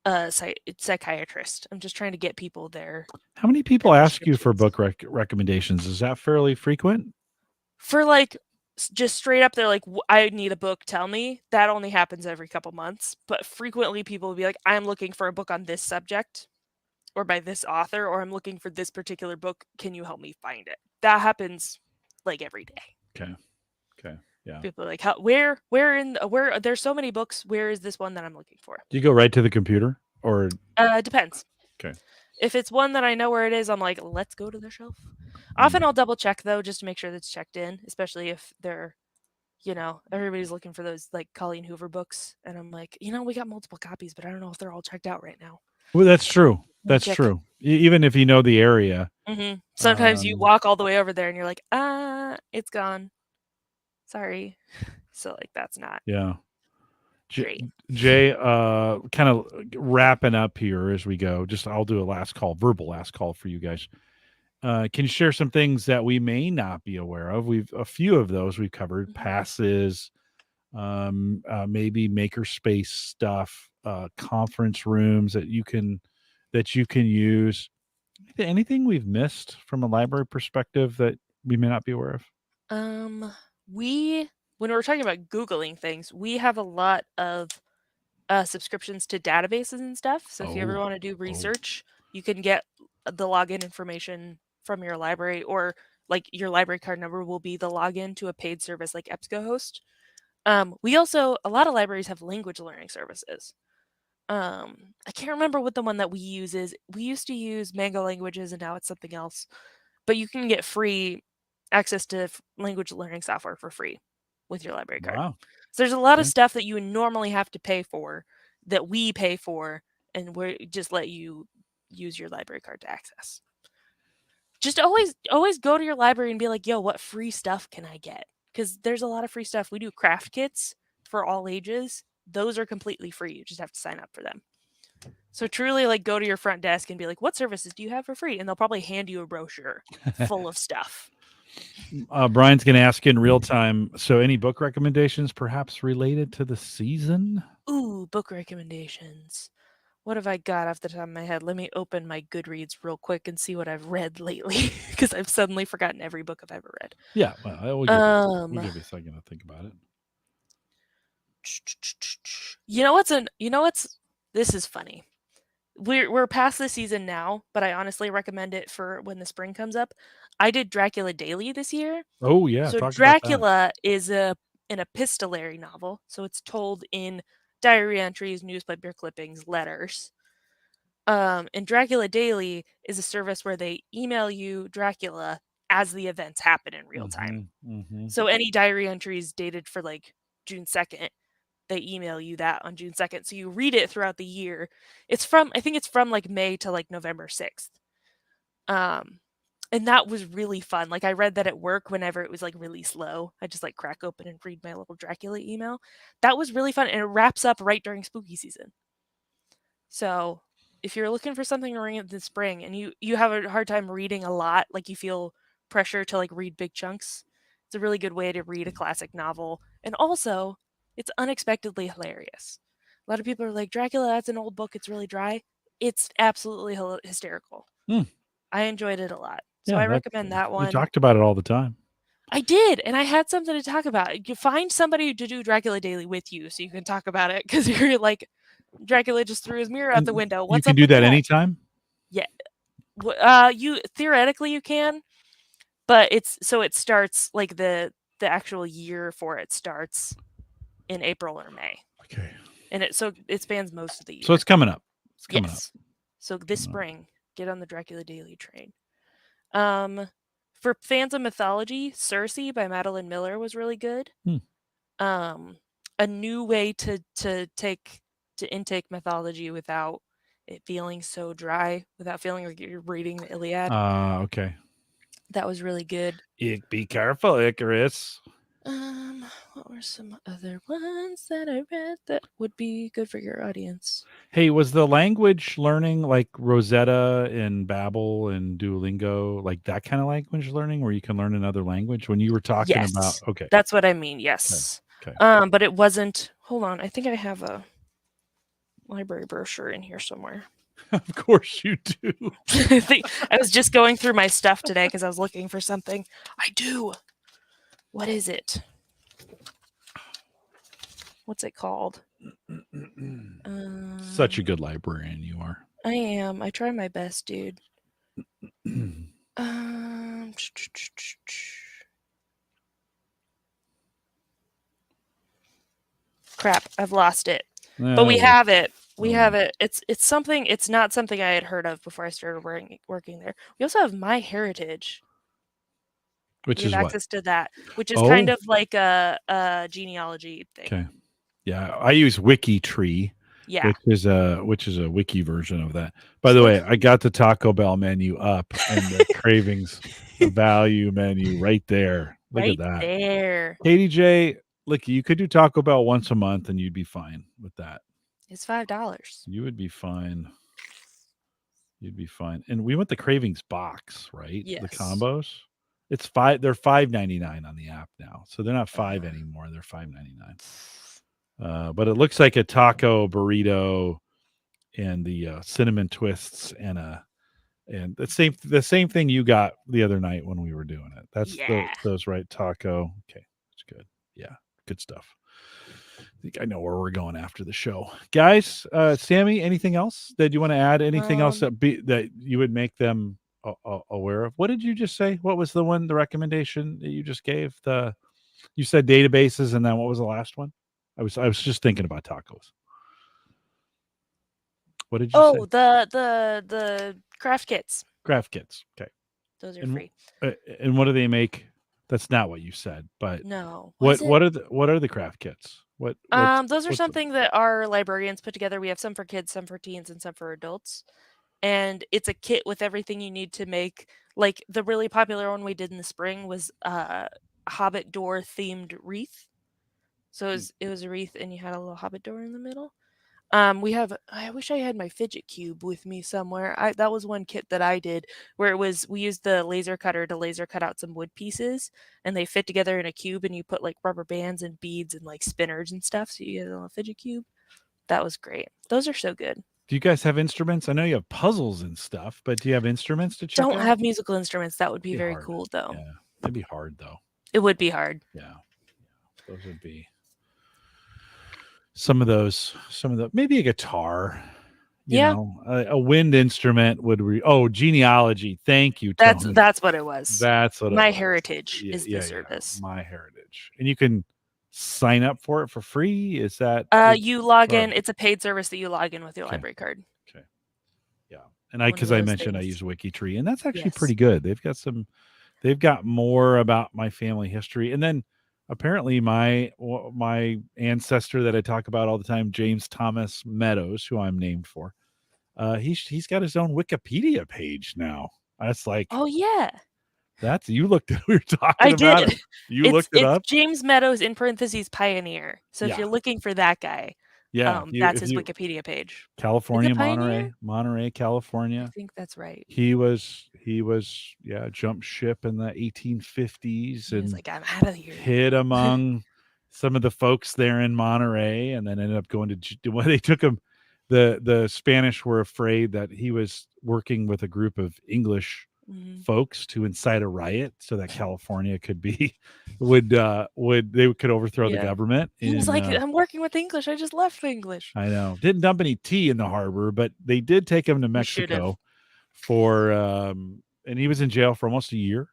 Speaker 1: psychiatrist. I'm just trying to get people
Speaker 2: how many people
Speaker 1: their
Speaker 2: ask you for
Speaker 1: prescriptions.
Speaker 2: book recommendations? Is that fairly frequent?
Speaker 1: For, like, just straight up, they're like, "I need a book, tell me." That only happens every couple months, but frequently people will be like, "I'm looking for a book on this subject or by this author, or I'm looking for this particular book. Can you help me find it?" That happens, like, every day.
Speaker 2: Okay. Okay. Yeah.
Speaker 1: People are like, "How where there's so many books, where is this one that I'm looking for?"
Speaker 2: Do you go right to the computer or
Speaker 1: It depends.
Speaker 2: okay.
Speaker 1: If it's one that I know where it is, I'm like, "Let's go to the shelf." Often I'll double check though, just to make sure that's checked in, especially if they're, everybody's looking for those, like, Colleen Hoover books, and I'm like, "We got multiple copies, but I don't know if they're all checked out right now."
Speaker 2: Well, that's true.
Speaker 1: Let me
Speaker 2: That's
Speaker 1: check.
Speaker 2: true. Even if you know the area.
Speaker 1: Sometimes you
Speaker 2: Um,
Speaker 1: walk all the way over there and you're like, it's gone. Sorry." So, like, that's not
Speaker 2: yeah.
Speaker 1: great.
Speaker 2: Jay, kind of wrapping up here as we go. Just I'll do a last call, verbal last call for you guys. Can you share some things that we may not be aware of? We've a few of those we've covered:
Speaker 1: Mhm.
Speaker 2: passes, maybe makerspace stuff, conference rooms that you can use. Anything we've missed from a library perspective that we may not be aware of?
Speaker 1: Um, we when we're talking about Googling things, we have a lot of subscriptions to databases and stuff. So if you ever
Speaker 2: Oh,
Speaker 1: want to do
Speaker 2: oh,
Speaker 1: research, you can get the login information from your library, or, like, your library card number will be the login to a paid service like EBSCOhost. We also a lot of libraries have language learning services. I can't remember what the one that we use is. We used to use Mango Languages, and now it's something else. But you can get free access to language learning software for free with your library card.
Speaker 2: wow.
Speaker 1: So there's a lot of
Speaker 2: Okay.
Speaker 1: stuff that you would normally have to pay for that we pay for, and we just let you use your library card to access. Just always go to your library and be like, "Yo, what free stuff can I get?" Because there's a lot of free stuff. We do craft kits for all ages. Those are completely free. You just have to sign up for them. So truly, like, go to your front desk and be like, "What services do you have for free?" And they'll probably hand you a brochure full of stuff.
Speaker 2: Brian's going to ask in real time. So, any book recommendations, perhaps related to the season?
Speaker 1: Ooh, book recommendations. What have I got off the top of my head? Let me open my Goodreads real quick and see what I've read lately, because I've suddenly forgotten every book I've ever read.
Speaker 2: Yeah, well, we'll
Speaker 1: Um,
Speaker 2: give you a second to think about it.
Speaker 1: you know what's this is funny. We're past the season now, but I honestly recommend it for when the spring comes up. I did Dracula Daily this year.
Speaker 2: Oh yeah,
Speaker 1: So
Speaker 2: talk about that.
Speaker 1: Dracula is an epistolary novel, so it's told in diary entries, newspaper clippings, letters. And Dracula Daily is a service where they email you Dracula as the events happen in real time.
Speaker 2: Hmm.
Speaker 1: So any diary entries dated for, like, June 2nd, they email you that on June 2nd. So you read it throughout the year. I think it's from like May to like November 6th. And that was really fun. Like I read that at work whenever it was like really slow. I just like crack open and read my little Dracula email. That was really fun. And it wraps up right during spooky season. So if you're looking for something to read in the spring and you have a hard time reading a lot, like you feel pressure to like read big chunks, it's a really good way to read a classic novel. And also, it's unexpectedly hilarious. A lot of people are like, Dracula, that's an old book, it's really dry. It's absolutely hysterical. I enjoyed it a lot. So I recommend that one.
Speaker 2: You talked about it all the time.
Speaker 1: I did, and I had something to talk about. You find somebody to do Dracula Daily with you so you can talk about it because you're like, Dracula just threw his mirror out the window. What's
Speaker 2: you can
Speaker 1: up
Speaker 2: do
Speaker 1: with
Speaker 2: that anytime?
Speaker 1: Yeah. You theoretically you can, but it starts like the actual year for it starts in April or May.
Speaker 2: Okay.
Speaker 1: And it spans most of the year.
Speaker 2: So it's coming up. It's coming up.
Speaker 1: So this spring, get on the Dracula Daily train. For fans of mythology, Cersei by Madeline Miller was really good. A new way to intake mythology without it feeling so dry, without feeling like you're reading the Iliad.
Speaker 2: Okay.
Speaker 1: That was really good.
Speaker 2: Be careful, Icarus.
Speaker 1: What were some other ones that I read that would be good for your audience?
Speaker 2: Hey, was the language learning like Rosetta and Babbel and Duolingo, like that kind of language learning where you can learn another language when you were talking about? Okay.
Speaker 1: That's what I mean. Yes.
Speaker 2: Okay.
Speaker 1: But it wasn't. Hold on. I think I have a library brochure in here somewhere.
Speaker 2: Of course you do.
Speaker 1: I was just going through my stuff today because I was looking for something. I do. What is it? What's it called?
Speaker 2: Such a good librarian you are.
Speaker 1: I am. I try my best, dude. Crap, I've lost it. But we have it. We have it. It's something. It's not something I had heard of before I started working there. We also have My Heritage.
Speaker 2: Which is
Speaker 1: access to that, which is kind of like a genealogy thing.
Speaker 2: Okay. Yeah, I use WikiTree.
Speaker 1: Yeah.
Speaker 2: Which is a wiki version of that. By the way, I got the Taco Bell menu up and the cravings value menu right there. Look at that.
Speaker 1: There.
Speaker 2: Katie J, look, you could do Taco Bell once a month and you'd be fine with that.
Speaker 1: It's $5.
Speaker 2: You would be fine. You'd be fine. And we went the cravings box, right?
Speaker 1: Yes.
Speaker 2: The combos. It's $5. They're $5.99 on the app now, so they're not $5 anymore. They're $5.99. But it looks like a taco burrito and the cinnamon twists and the same thing you got the other night when we were doing it. That's those right taco. Okay, that's good. Yeah, good stuff. I think I know where we're going after the show, guys. Sammie, anything else that you want to add? Anything else that you would make them aware of? What did you just say? What was the recommendation that you just gave? You said databases, and then what was the last one? I was just thinking about tacos. What did you say?
Speaker 1: The craft kits.
Speaker 2: Craft kits. Okay.
Speaker 1: Those are free.
Speaker 2: And what do they make? That's not what you said, but
Speaker 1: no.
Speaker 2: What are the craft kits?
Speaker 1: Those are something that our librarians put together. We have some for kids, some for teens, and some for adults. And it's a kit with everything you need to make. Like the really popular one we did in the spring was Hobbit door themed wreath. So it was a wreath, and you had a little Hobbit door in the middle. I wish I had my fidget cube with me somewhere. That was one kit that I did where we used the laser cutter to laser cut out some wood pieces, and they fit together in a cube, and you put like rubber bands and beads and like spinners and stuff, so you get a little fidget cube. That was great. Those are so good.
Speaker 2: Do you guys have instruments? I know you have puzzles and stuff, but do you have instruments to check out?
Speaker 1: Don't have musical instruments. That would be very cool, though.
Speaker 2: Yeah, it'd be hard, though.
Speaker 1: It would be hard.
Speaker 2: Yeah. Those would be some of the maybe a guitar. You know, a wind instrument would genealogy. Thank you, Tony.
Speaker 1: That's what it was.
Speaker 2: That's what
Speaker 1: My Heritage is the service.
Speaker 2: My Heritage. And you can sign up for it for free. Is that
Speaker 1: you log in? It's a paid service that you log in with your library card.
Speaker 2: Okay. Yeah. And because I mentioned I use WikiTree, and that's actually pretty good. They've got more about my family history. And then apparently my ancestor that I talk about all the time, James Thomas Meadows, who I'm named for, he's got his own Wikipedia page now. That's like
Speaker 1: Oh yeah,
Speaker 2: that's you looked at we were talking
Speaker 1: I
Speaker 2: about
Speaker 1: did.
Speaker 2: it. You looked it
Speaker 1: It's
Speaker 2: up?
Speaker 1: James Meadows in parentheses pioneer. So if
Speaker 2: Yeah.
Speaker 1: you're looking for that guy,
Speaker 2: Yeah.
Speaker 1: that's
Speaker 2: If
Speaker 1: his
Speaker 2: you
Speaker 1: Wikipedia page. Is it
Speaker 2: California,
Speaker 1: pioneer?
Speaker 2: Monterey,
Speaker 1: I
Speaker 2: California.
Speaker 1: think that's right.
Speaker 2: He was jumped ship in the 1850s
Speaker 1: He was
Speaker 2: and
Speaker 1: like, I'm out of here.
Speaker 2: hid among some of the folks there in Monterey, and then ended up going to when they took him. The Spanish were afraid that he was working with a group of English
Speaker 1: Mhm.
Speaker 2: folks to incite a riot so that California could be would they could overthrow the
Speaker 1: Yeah.
Speaker 2: government
Speaker 1: He was
Speaker 2: in
Speaker 1: like, I'm working with the English. I just left the English.
Speaker 2: I know. Didn't dump any tea in the harbor, but they did take him to
Speaker 1: He should have.
Speaker 2: Mexico for and he was in jail for almost a year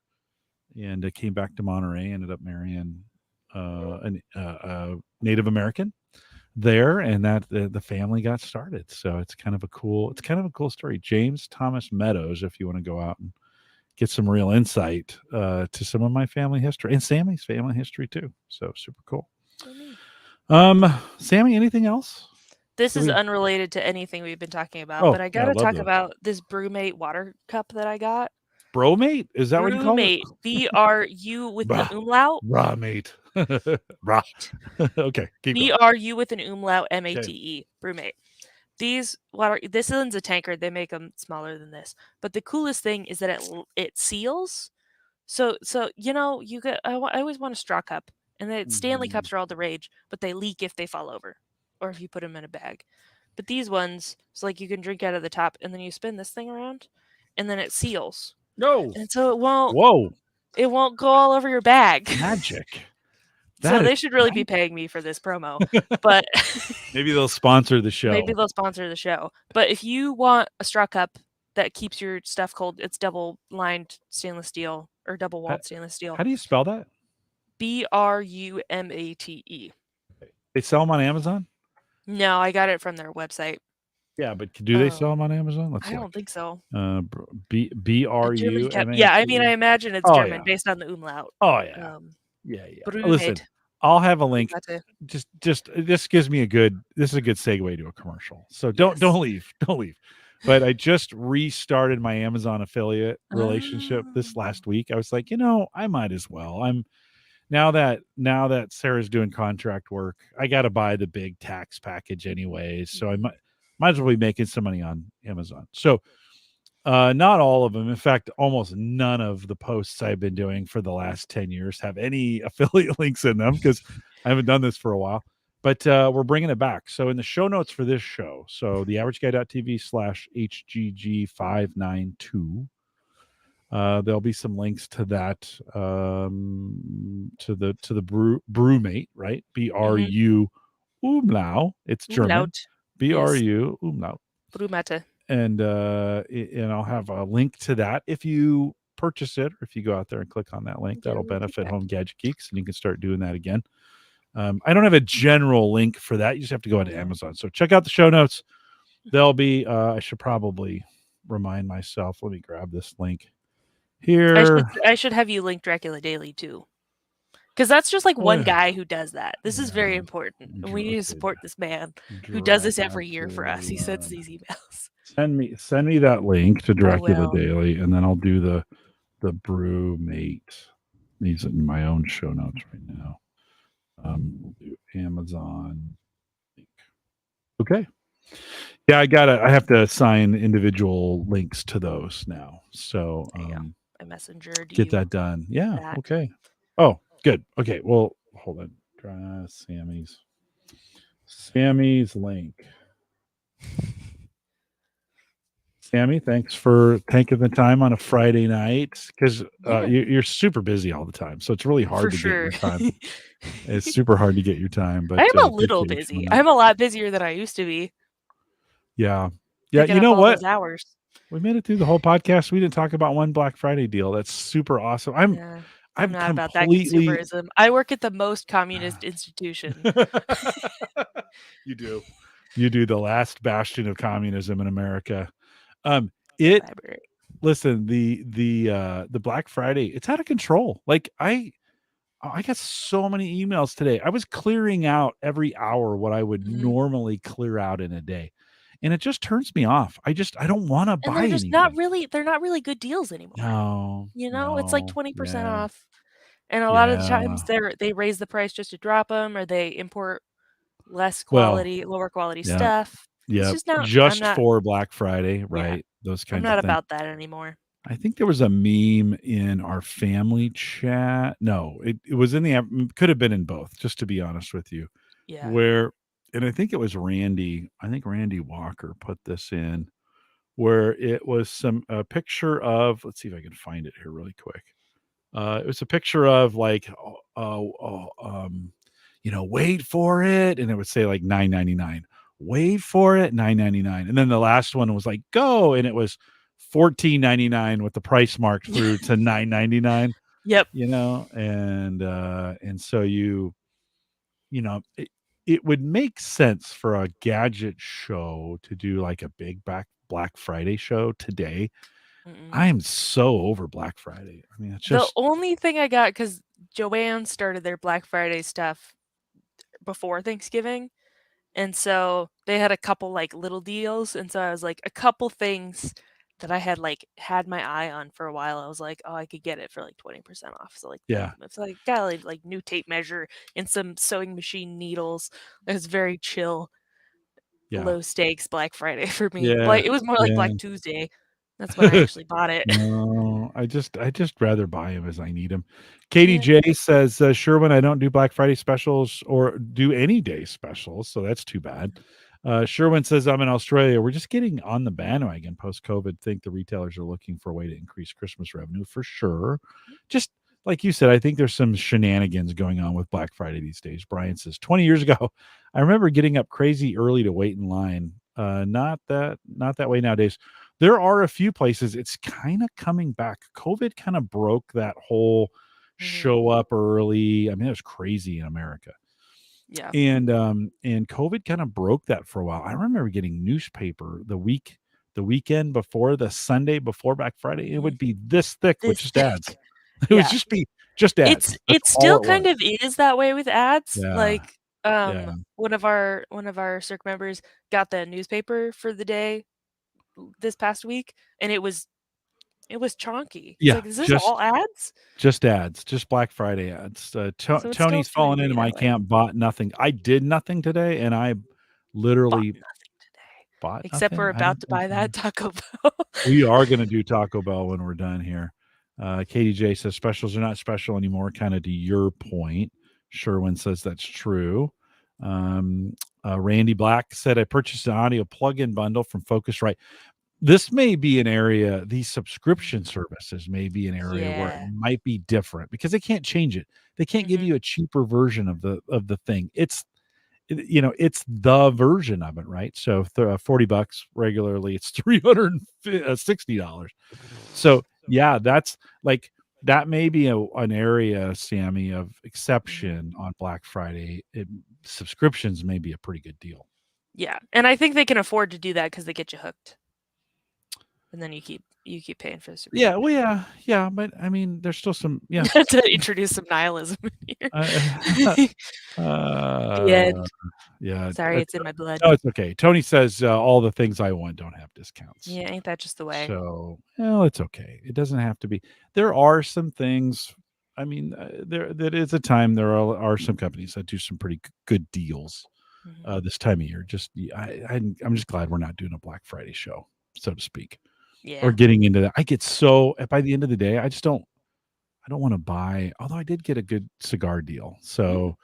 Speaker 2: and came back to Monterey, ended up marrying a Native American there, and that the family got started. So it's kind of a cool story. James Thomas Meadows, if you want to go out and get some real insight to some of my family history and Sammie's family history too. So super cool. Sammie, anything else?
Speaker 1: This is unrelated to anything we've been talking about, but I
Speaker 2: I
Speaker 1: gotta
Speaker 2: love
Speaker 1: talk
Speaker 2: those.
Speaker 1: about this Brewmate water cup that I got.
Speaker 2: Bromate? Is that what you call it?
Speaker 1: Brewmate, BRU with the
Speaker 2: Bra,
Speaker 1: umlaut.
Speaker 2: bra mate. Bra. Okay, keep going.
Speaker 1: BRU with an umlaut,
Speaker 2: Okay.
Speaker 1: MATE, Brewmate. These water, this one's a tankard. They make them smaller than this, but the coolest thing is that it seals. So you know you get. I always want a straw cup, and the Stanley cups are all the rage, but they leak if they fall over, or if you put them in a bag. But these ones, it's like you can drink out of the top, and then you spin this thing around, and then it seals,
Speaker 2: No.
Speaker 1: and so
Speaker 2: Whoa.
Speaker 1: it won't go all over your bag.
Speaker 2: Magic.
Speaker 1: So they should really be paying me for this promo, but
Speaker 2: maybe they'll sponsor the show.
Speaker 1: maybe they'll sponsor the show. But if you want a straw cup that keeps your stuff cold, it's double lined stainless steel or double walled stainless steel.
Speaker 2: How do you spell that?
Speaker 1: BRUMATE.
Speaker 2: They sell them on Amazon?
Speaker 1: No, I got it from their website.
Speaker 2: Yeah, but do they sell them on Amazon? Let's
Speaker 1: I don't think so.
Speaker 2: BRU.
Speaker 1: Yeah, I mean, I imagine it's German based on the umlaut.
Speaker 2: Oh yeah, yeah.
Speaker 1: Brewmate.
Speaker 2: Listen, I'll have a link.
Speaker 1: Brewmate.
Speaker 2: Just this gives me this is a good segue to a commercial. So don't leave. But I just restarted my Amazon affiliate relationship this last week. I was like, I might as well. Now that Sarah's doing contract work, I got to buy the big tax package anyways. So I might as well be making some money on Amazon. So not all of them. In fact, almost none of the posts I've been doing for the last 10 years have any affiliate links in them because I haven't done this for a while. But we're bringing it back. So in the show notes for this show, so theaverageguy.tv/HGG592, there'll be some links to that, to the brewmate, right? BRU umlaut. It's German. BRU umlaut.
Speaker 1: Brewmate.
Speaker 2: And I'll have a link to that if you purchase it, or if you go out there and click on that link, that'll benefit Home Gadget Geeks, and you can start doing that again. I don't have a general link for that. You just have to go into Amazon. So check out the show notes. There'll be, I should probably remind myself. Let me grab this link here.
Speaker 1: I should have you link Dracula Daily too. Because that's just like one guy who does that. This is very important. And we need to support this man who does this every year for us. He sends these emails.
Speaker 2: Send me that link to Dracula Daily, and then I'll do the Brewmate. These in my own show notes right now. We'll do Amazon. Okay. Yeah, I have to assign individual links to those now. So
Speaker 1: I messenger
Speaker 2: get that done. Yeah. That. Okay. Oh, good. Okay. Well, hold on. Try Sammie's link. Sammie, thanks for taking the time on a Friday night because you're super busy all the time. So it's really hard to get your time. It's super hard to get your time. But
Speaker 1: I'm a little busy. I'm a lot busier than I used to be.
Speaker 2: Yeah. Yeah. You know what?
Speaker 1: Hours.
Speaker 2: We made it through the whole podcast. We didn't talk about one Black Friday deal. That's super awesome. I'm
Speaker 1: not about that consumerism. I work at the most communist institution.
Speaker 2: You do. You do, the last bastion of communism in America. Listen, the Black Friday, it's out of control. Like I I got so many emails today. I was clearing out every hour what I would normally clear out in a day. And it just turns me off. I don't wanna
Speaker 1: And
Speaker 2: buy
Speaker 1: they're just not
Speaker 2: anything.
Speaker 1: really they're not really good deals anymore.
Speaker 2: No,
Speaker 1: You know, it's like
Speaker 2: no.
Speaker 1: 20%
Speaker 2: Yeah.
Speaker 1: off, and a lot of the times
Speaker 2: Yeah.
Speaker 1: they raise the price just to drop them, or they import
Speaker 2: Well,
Speaker 1: lower quality
Speaker 2: yeah.
Speaker 1: stuff. It's
Speaker 2: Yep.
Speaker 1: just not
Speaker 2: Just for Black Friday,
Speaker 1: yeah,
Speaker 2: right? Those
Speaker 1: I'm
Speaker 2: kinds of
Speaker 1: not
Speaker 2: things.
Speaker 1: about that anymore.
Speaker 2: I think there was a meme in our family chat. No, it was in the could have been in both, just to be honest with you,
Speaker 1: Yeah.
Speaker 2: where and I think it was Randy. I think Randy Walker put this in where it was a picture of, let's see if I can find it here really quick. It was a picture of like, wait for it, and it would say like 9.99. Wait for it, 9.99, and then the last one was like go, and it was 14.99 with the price marked through to 9.99.
Speaker 1: Yep.
Speaker 2: And so it would make sense for a gadget show to do like a big Black Friday show today.
Speaker 1: Mm-mm.
Speaker 2: I am so over Black Friday. I mean, it's
Speaker 1: The
Speaker 2: just
Speaker 1: only thing I got because Joanne started their Black Friday stuff before Thanksgiving, and so they had a couple, like, little deals, and so I was like a couple things that I had, like, had my eye on for a while, I was like, "Oh, I could get it for, like, 20% off." So, like, boom.
Speaker 2: yeah,
Speaker 1: It's like, got, like, new tape measure and some sewing machine needles. It was very chill,
Speaker 2: yeah,
Speaker 1: low stakes Black Friday for me.
Speaker 2: yeah,
Speaker 1: Like, it was more like
Speaker 2: yeah.
Speaker 1: Black Tuesday. That's when I actually bought it.
Speaker 2: No, I just rather buy them as I need them. Katie
Speaker 1: Yeah.
Speaker 2: J says, "Sherwin, I don't do Black Friday specials or do any day specials, so that's too bad."
Speaker 1: Mhm.
Speaker 2: Sherwin says, "I'm in Australia. We're just getting on the bandwagon post-COVID. Think the retailers are looking for a way to increase Christmas revenue for sure. Just like you said, I think there's some shenanigans going on with Black Friday these days." Brian says, "20 years ago, I remember getting up crazy early to wait in line. Not that way nowadays. There are a few places it's kind of coming back. COVID kind of broke that whole
Speaker 1: Mhm.
Speaker 2: show up early. I mean, it was crazy in America.
Speaker 1: Yeah.
Speaker 2: And COVID kind of broke that for a while. I remember getting newspaper the weekend before the Sunday before Black Friday. It
Speaker 1: Mhm.
Speaker 2: would be this thick with
Speaker 1: This
Speaker 2: just ads.
Speaker 1: thick.
Speaker 2: It would
Speaker 1: Yeah.
Speaker 2: just be just ads. That's
Speaker 1: It
Speaker 2: all
Speaker 1: still
Speaker 2: it was.
Speaker 1: kind of is that way with ads,
Speaker 2: Yeah.
Speaker 1: like,
Speaker 2: Yeah.
Speaker 1: one of our circ members got the newspaper for the day this past week, and it was chonky. It's
Speaker 2: Yeah.
Speaker 1: like, "Is this all ads?"
Speaker 2: Just ads, just Black Friday ads.
Speaker 1: So it's still
Speaker 2: Tony's
Speaker 1: showing
Speaker 2: fallen into
Speaker 1: me
Speaker 2: my
Speaker 1: that way.
Speaker 2: camp, bought nothing. I did nothing today, and I
Speaker 1: Bought
Speaker 2: literally
Speaker 1: nothing today,
Speaker 2: bought
Speaker 1: except
Speaker 2: nothing.
Speaker 1: we're
Speaker 2: I
Speaker 1: about
Speaker 2: don't
Speaker 1: to
Speaker 2: think
Speaker 1: buy
Speaker 2: so.
Speaker 1: that Taco Bell.
Speaker 2: We are gonna do Taco Bell when we're done here. Katie J says specials are not special anymore, kinda to your point. Sherwin says that's true. Um, Randy Black said, "I purchased an audio plug-in bundle from Focusrite." This may be an area, these subscription
Speaker 1: Mhm.
Speaker 2: services may be an area where it
Speaker 1: Yeah.
Speaker 2: might be different because they can't change it. They can't give
Speaker 1: Mhm.
Speaker 2: you a cheaper version of the thing. It's the version of it, right? So $40 regularly, it's $360. So yeah, that's like that may be an area, Sammy, of
Speaker 1: Mhm.
Speaker 2: exception on Black Friday. Subscriptions may be a pretty good deal.
Speaker 1: Yeah, and I think they can afford to do that because they get you hooked, and then you keep paying for the
Speaker 2: Yeah, well,
Speaker 1: subscription.
Speaker 2: yeah, but I mean, there's still some, yeah.
Speaker 1: To introduce some nihilism in
Speaker 2: Uh,
Speaker 1: here. The
Speaker 2: uh,
Speaker 1: end.
Speaker 2: yeah,
Speaker 1: Sorry, it's in my blood.
Speaker 2: no, it's okay. Tony says all the things I want don't have discounts.
Speaker 1: Yeah, ain't that just the way?
Speaker 2: So, well, it's okay. It doesn't have to be. There are some things. I mean, that is a time there are some companies that do some pretty good deals
Speaker 1: Mhm.
Speaker 2: this time of year. Just I'm just glad we're not doing a Black Friday show, so to speak, or
Speaker 1: Yeah.
Speaker 2: getting into that. I get so by the end of the day, I don't want to buy. Although I did get a good cigar deal,
Speaker 1: Mm.
Speaker 2: so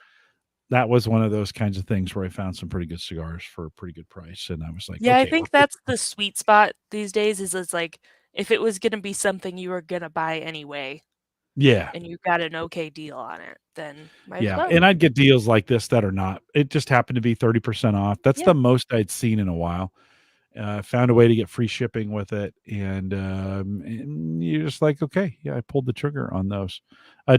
Speaker 2: that was one of those kinds of things where I found some pretty good cigars for a pretty good price, and I was like,
Speaker 1: Yeah, I
Speaker 2: okay, we're
Speaker 1: think that's the sweet spot these days is it's like, if it was gonna be something you were gonna buy anyway,
Speaker 2: yeah.
Speaker 1: and you got an okay deal on it, then might as
Speaker 2: Yeah,
Speaker 1: well.
Speaker 2: and I'd get deals like this that are not it just happened to be 30% off. That's
Speaker 1: Yeah.
Speaker 2: the most I'd seen in a while. Found a way to get free shipping with it, and you're just like, "Okay, yeah, I pulled the trigger on those."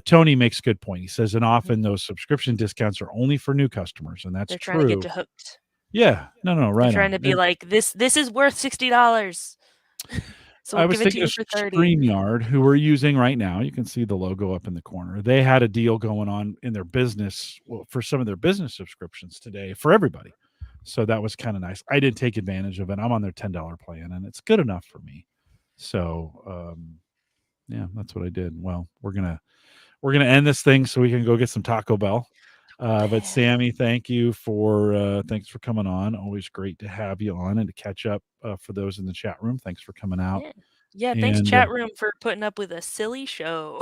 Speaker 2: Tony makes a good point. He says, "And
Speaker 1: Mhm.
Speaker 2: often those subscription discounts are only for new customers," and that's
Speaker 1: They're trying to get
Speaker 2: true.
Speaker 1: you hooked.
Speaker 2: Yeah. No,
Speaker 1: They're
Speaker 2: right
Speaker 1: trying
Speaker 2: on.
Speaker 1: to be like, "This is worth $60." So
Speaker 2: I
Speaker 1: we'll
Speaker 2: was
Speaker 1: give it to
Speaker 2: thinking
Speaker 1: you
Speaker 2: of
Speaker 1: for 30.
Speaker 2: StreamYard, who we're using right now. You can see the logo up in the corner. They had a deal going on in their business for some of their business subscriptions today for everybody. So that was kind of nice. I did take advantage of it. I'm on their $10 plan, and it's good enough for me. So yeah, that's what I did. Well, we're gonna end this thing so we can go get some Taco Bell. But Sammie, thanks for coming on. Always great to have you on and to catch up. For those in the chat room, thanks for coming out.
Speaker 1: Yeah, thanks chat room for putting up with a silly show.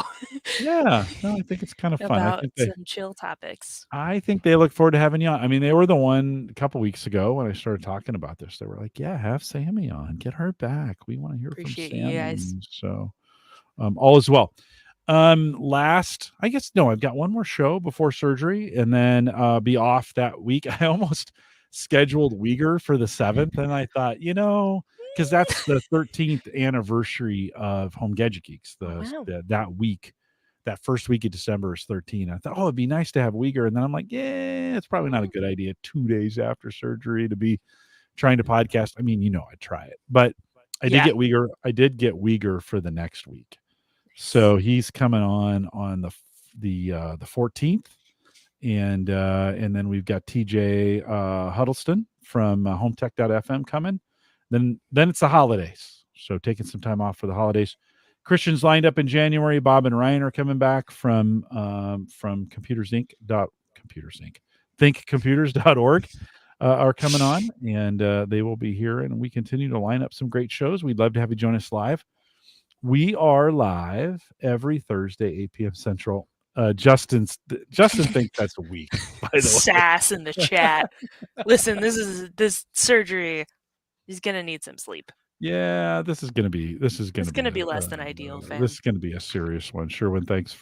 Speaker 2: Yeah, no, I think it's kind of fun.
Speaker 1: About some chill topics.
Speaker 2: I think they look forward to having you on. I mean, they were the one a couple weeks ago when I started talking about this. They were like, "Yeah, have Sammie on. Get her back. We want to hear from Sammie."
Speaker 1: You guys.
Speaker 2: So, all is well. I guess no, I've got one more show before surgery, and then be off that week. I almost scheduled Uyghur for the 7th, and I thought, because that's the 13th anniversary of Home Gadget Geeks. That week, that first week of December is 13. I thought, it'd be nice to have Uyghur, and then I'm like, yeah, it's probably not a good idea 2 days after surgery to be trying to podcast. I mean, I'd try it, but I did get Uyghur. I did get Uyghur for the next week. So he's coming on the 14th, and then we've got TJ Huddleston from hometech.fm coming. Then it's the holidays, so taking some time off for the holidays. Christian's lined up in January. Bob and Ryan are coming back from Computers Inc. thinkcomputers.org are coming on, and they will be here, and we continue to line up some great shows. We'd love to have you join us live. We are live every Thursday, 8 p.m. Central. Justin thinks that's a week, by the way.
Speaker 1: Sass in the chat. Listen, this surgery, he's gonna need some sleep.
Speaker 2: Yeah, this is gonna be
Speaker 1: less than ideal, fam.
Speaker 2: This is gonna be a serious one. Sherwin, thanks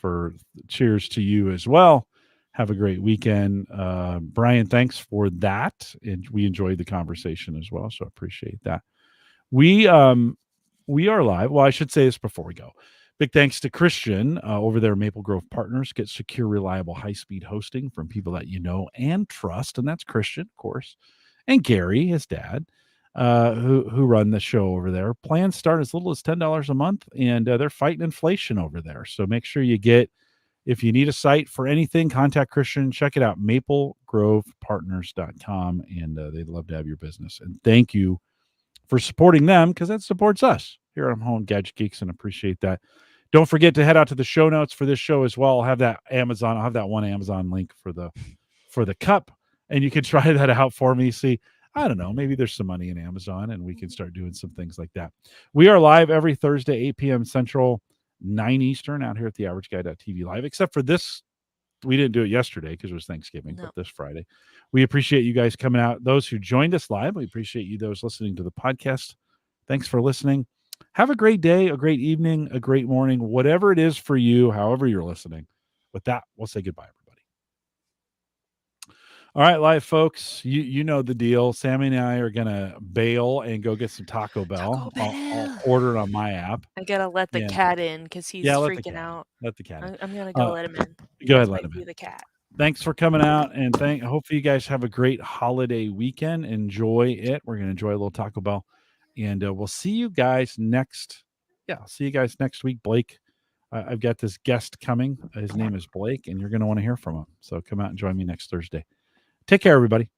Speaker 2: cheers to you as well. Have a great weekend. Brian, thanks for that. And we enjoyed the conversation as well, so appreciate that. We are live. Well, I should say this before we go. Big thanks to Christian over there at Maple Grove Partners. Get secure, reliable, high-speed hosting from people that you know and trust, and that's Christian, of course, and Gary, his dad, who run the show over there. Plans start as little as $10 a month, and they're fighting inflation over there. So make sure if you need a site for anything, contact Christian. Check it out, maplegrovepartners.com, and they'd love to have your business. And thank you for supporting them, because that supports us here on Home Gadget Geeks, and appreciate that. Don't forget to head out to the show notes for this show as well. I'll have that one Amazon link for the cup, and you can try that out for me. See, I don't know, maybe there's some money in Amazon and we can start doing some things like that. We are live every Thursday, 8 p.m. Central, 9 Eastern, out here at the averageguy.tv live, except for this. We didn't do it yesterday because it was Thanksgiving, but this Friday. We appreciate you guys coming out. Those who joined us live, we appreciate you. Those listening to the podcast, thanks for listening. Have a great day, a great evening, a great morning, whatever it is for you, however you're listening. With that, we'll say goodbye, everybody. All right, live folks, you know the deal. Sammie and I are going to bail and go get some Taco Bell. I'll order it on my app.
Speaker 1: I got to let the cat in because he's freaking out.
Speaker 2: Let the cat in.
Speaker 1: I'm going to go let him in.
Speaker 2: Go ahead, let him in.
Speaker 1: The cat.
Speaker 2: Thanks for coming out, and hopefully you guys have a great holiday weekend. Enjoy it. We're going to enjoy a little Taco Bell, and we'll see you guys next. Yeah, I'll see you guys next week. Blake, I've got this guest coming. His name is Blake, and you're going to want to hear from him. So come out and join me next Thursday. Take care, everybody.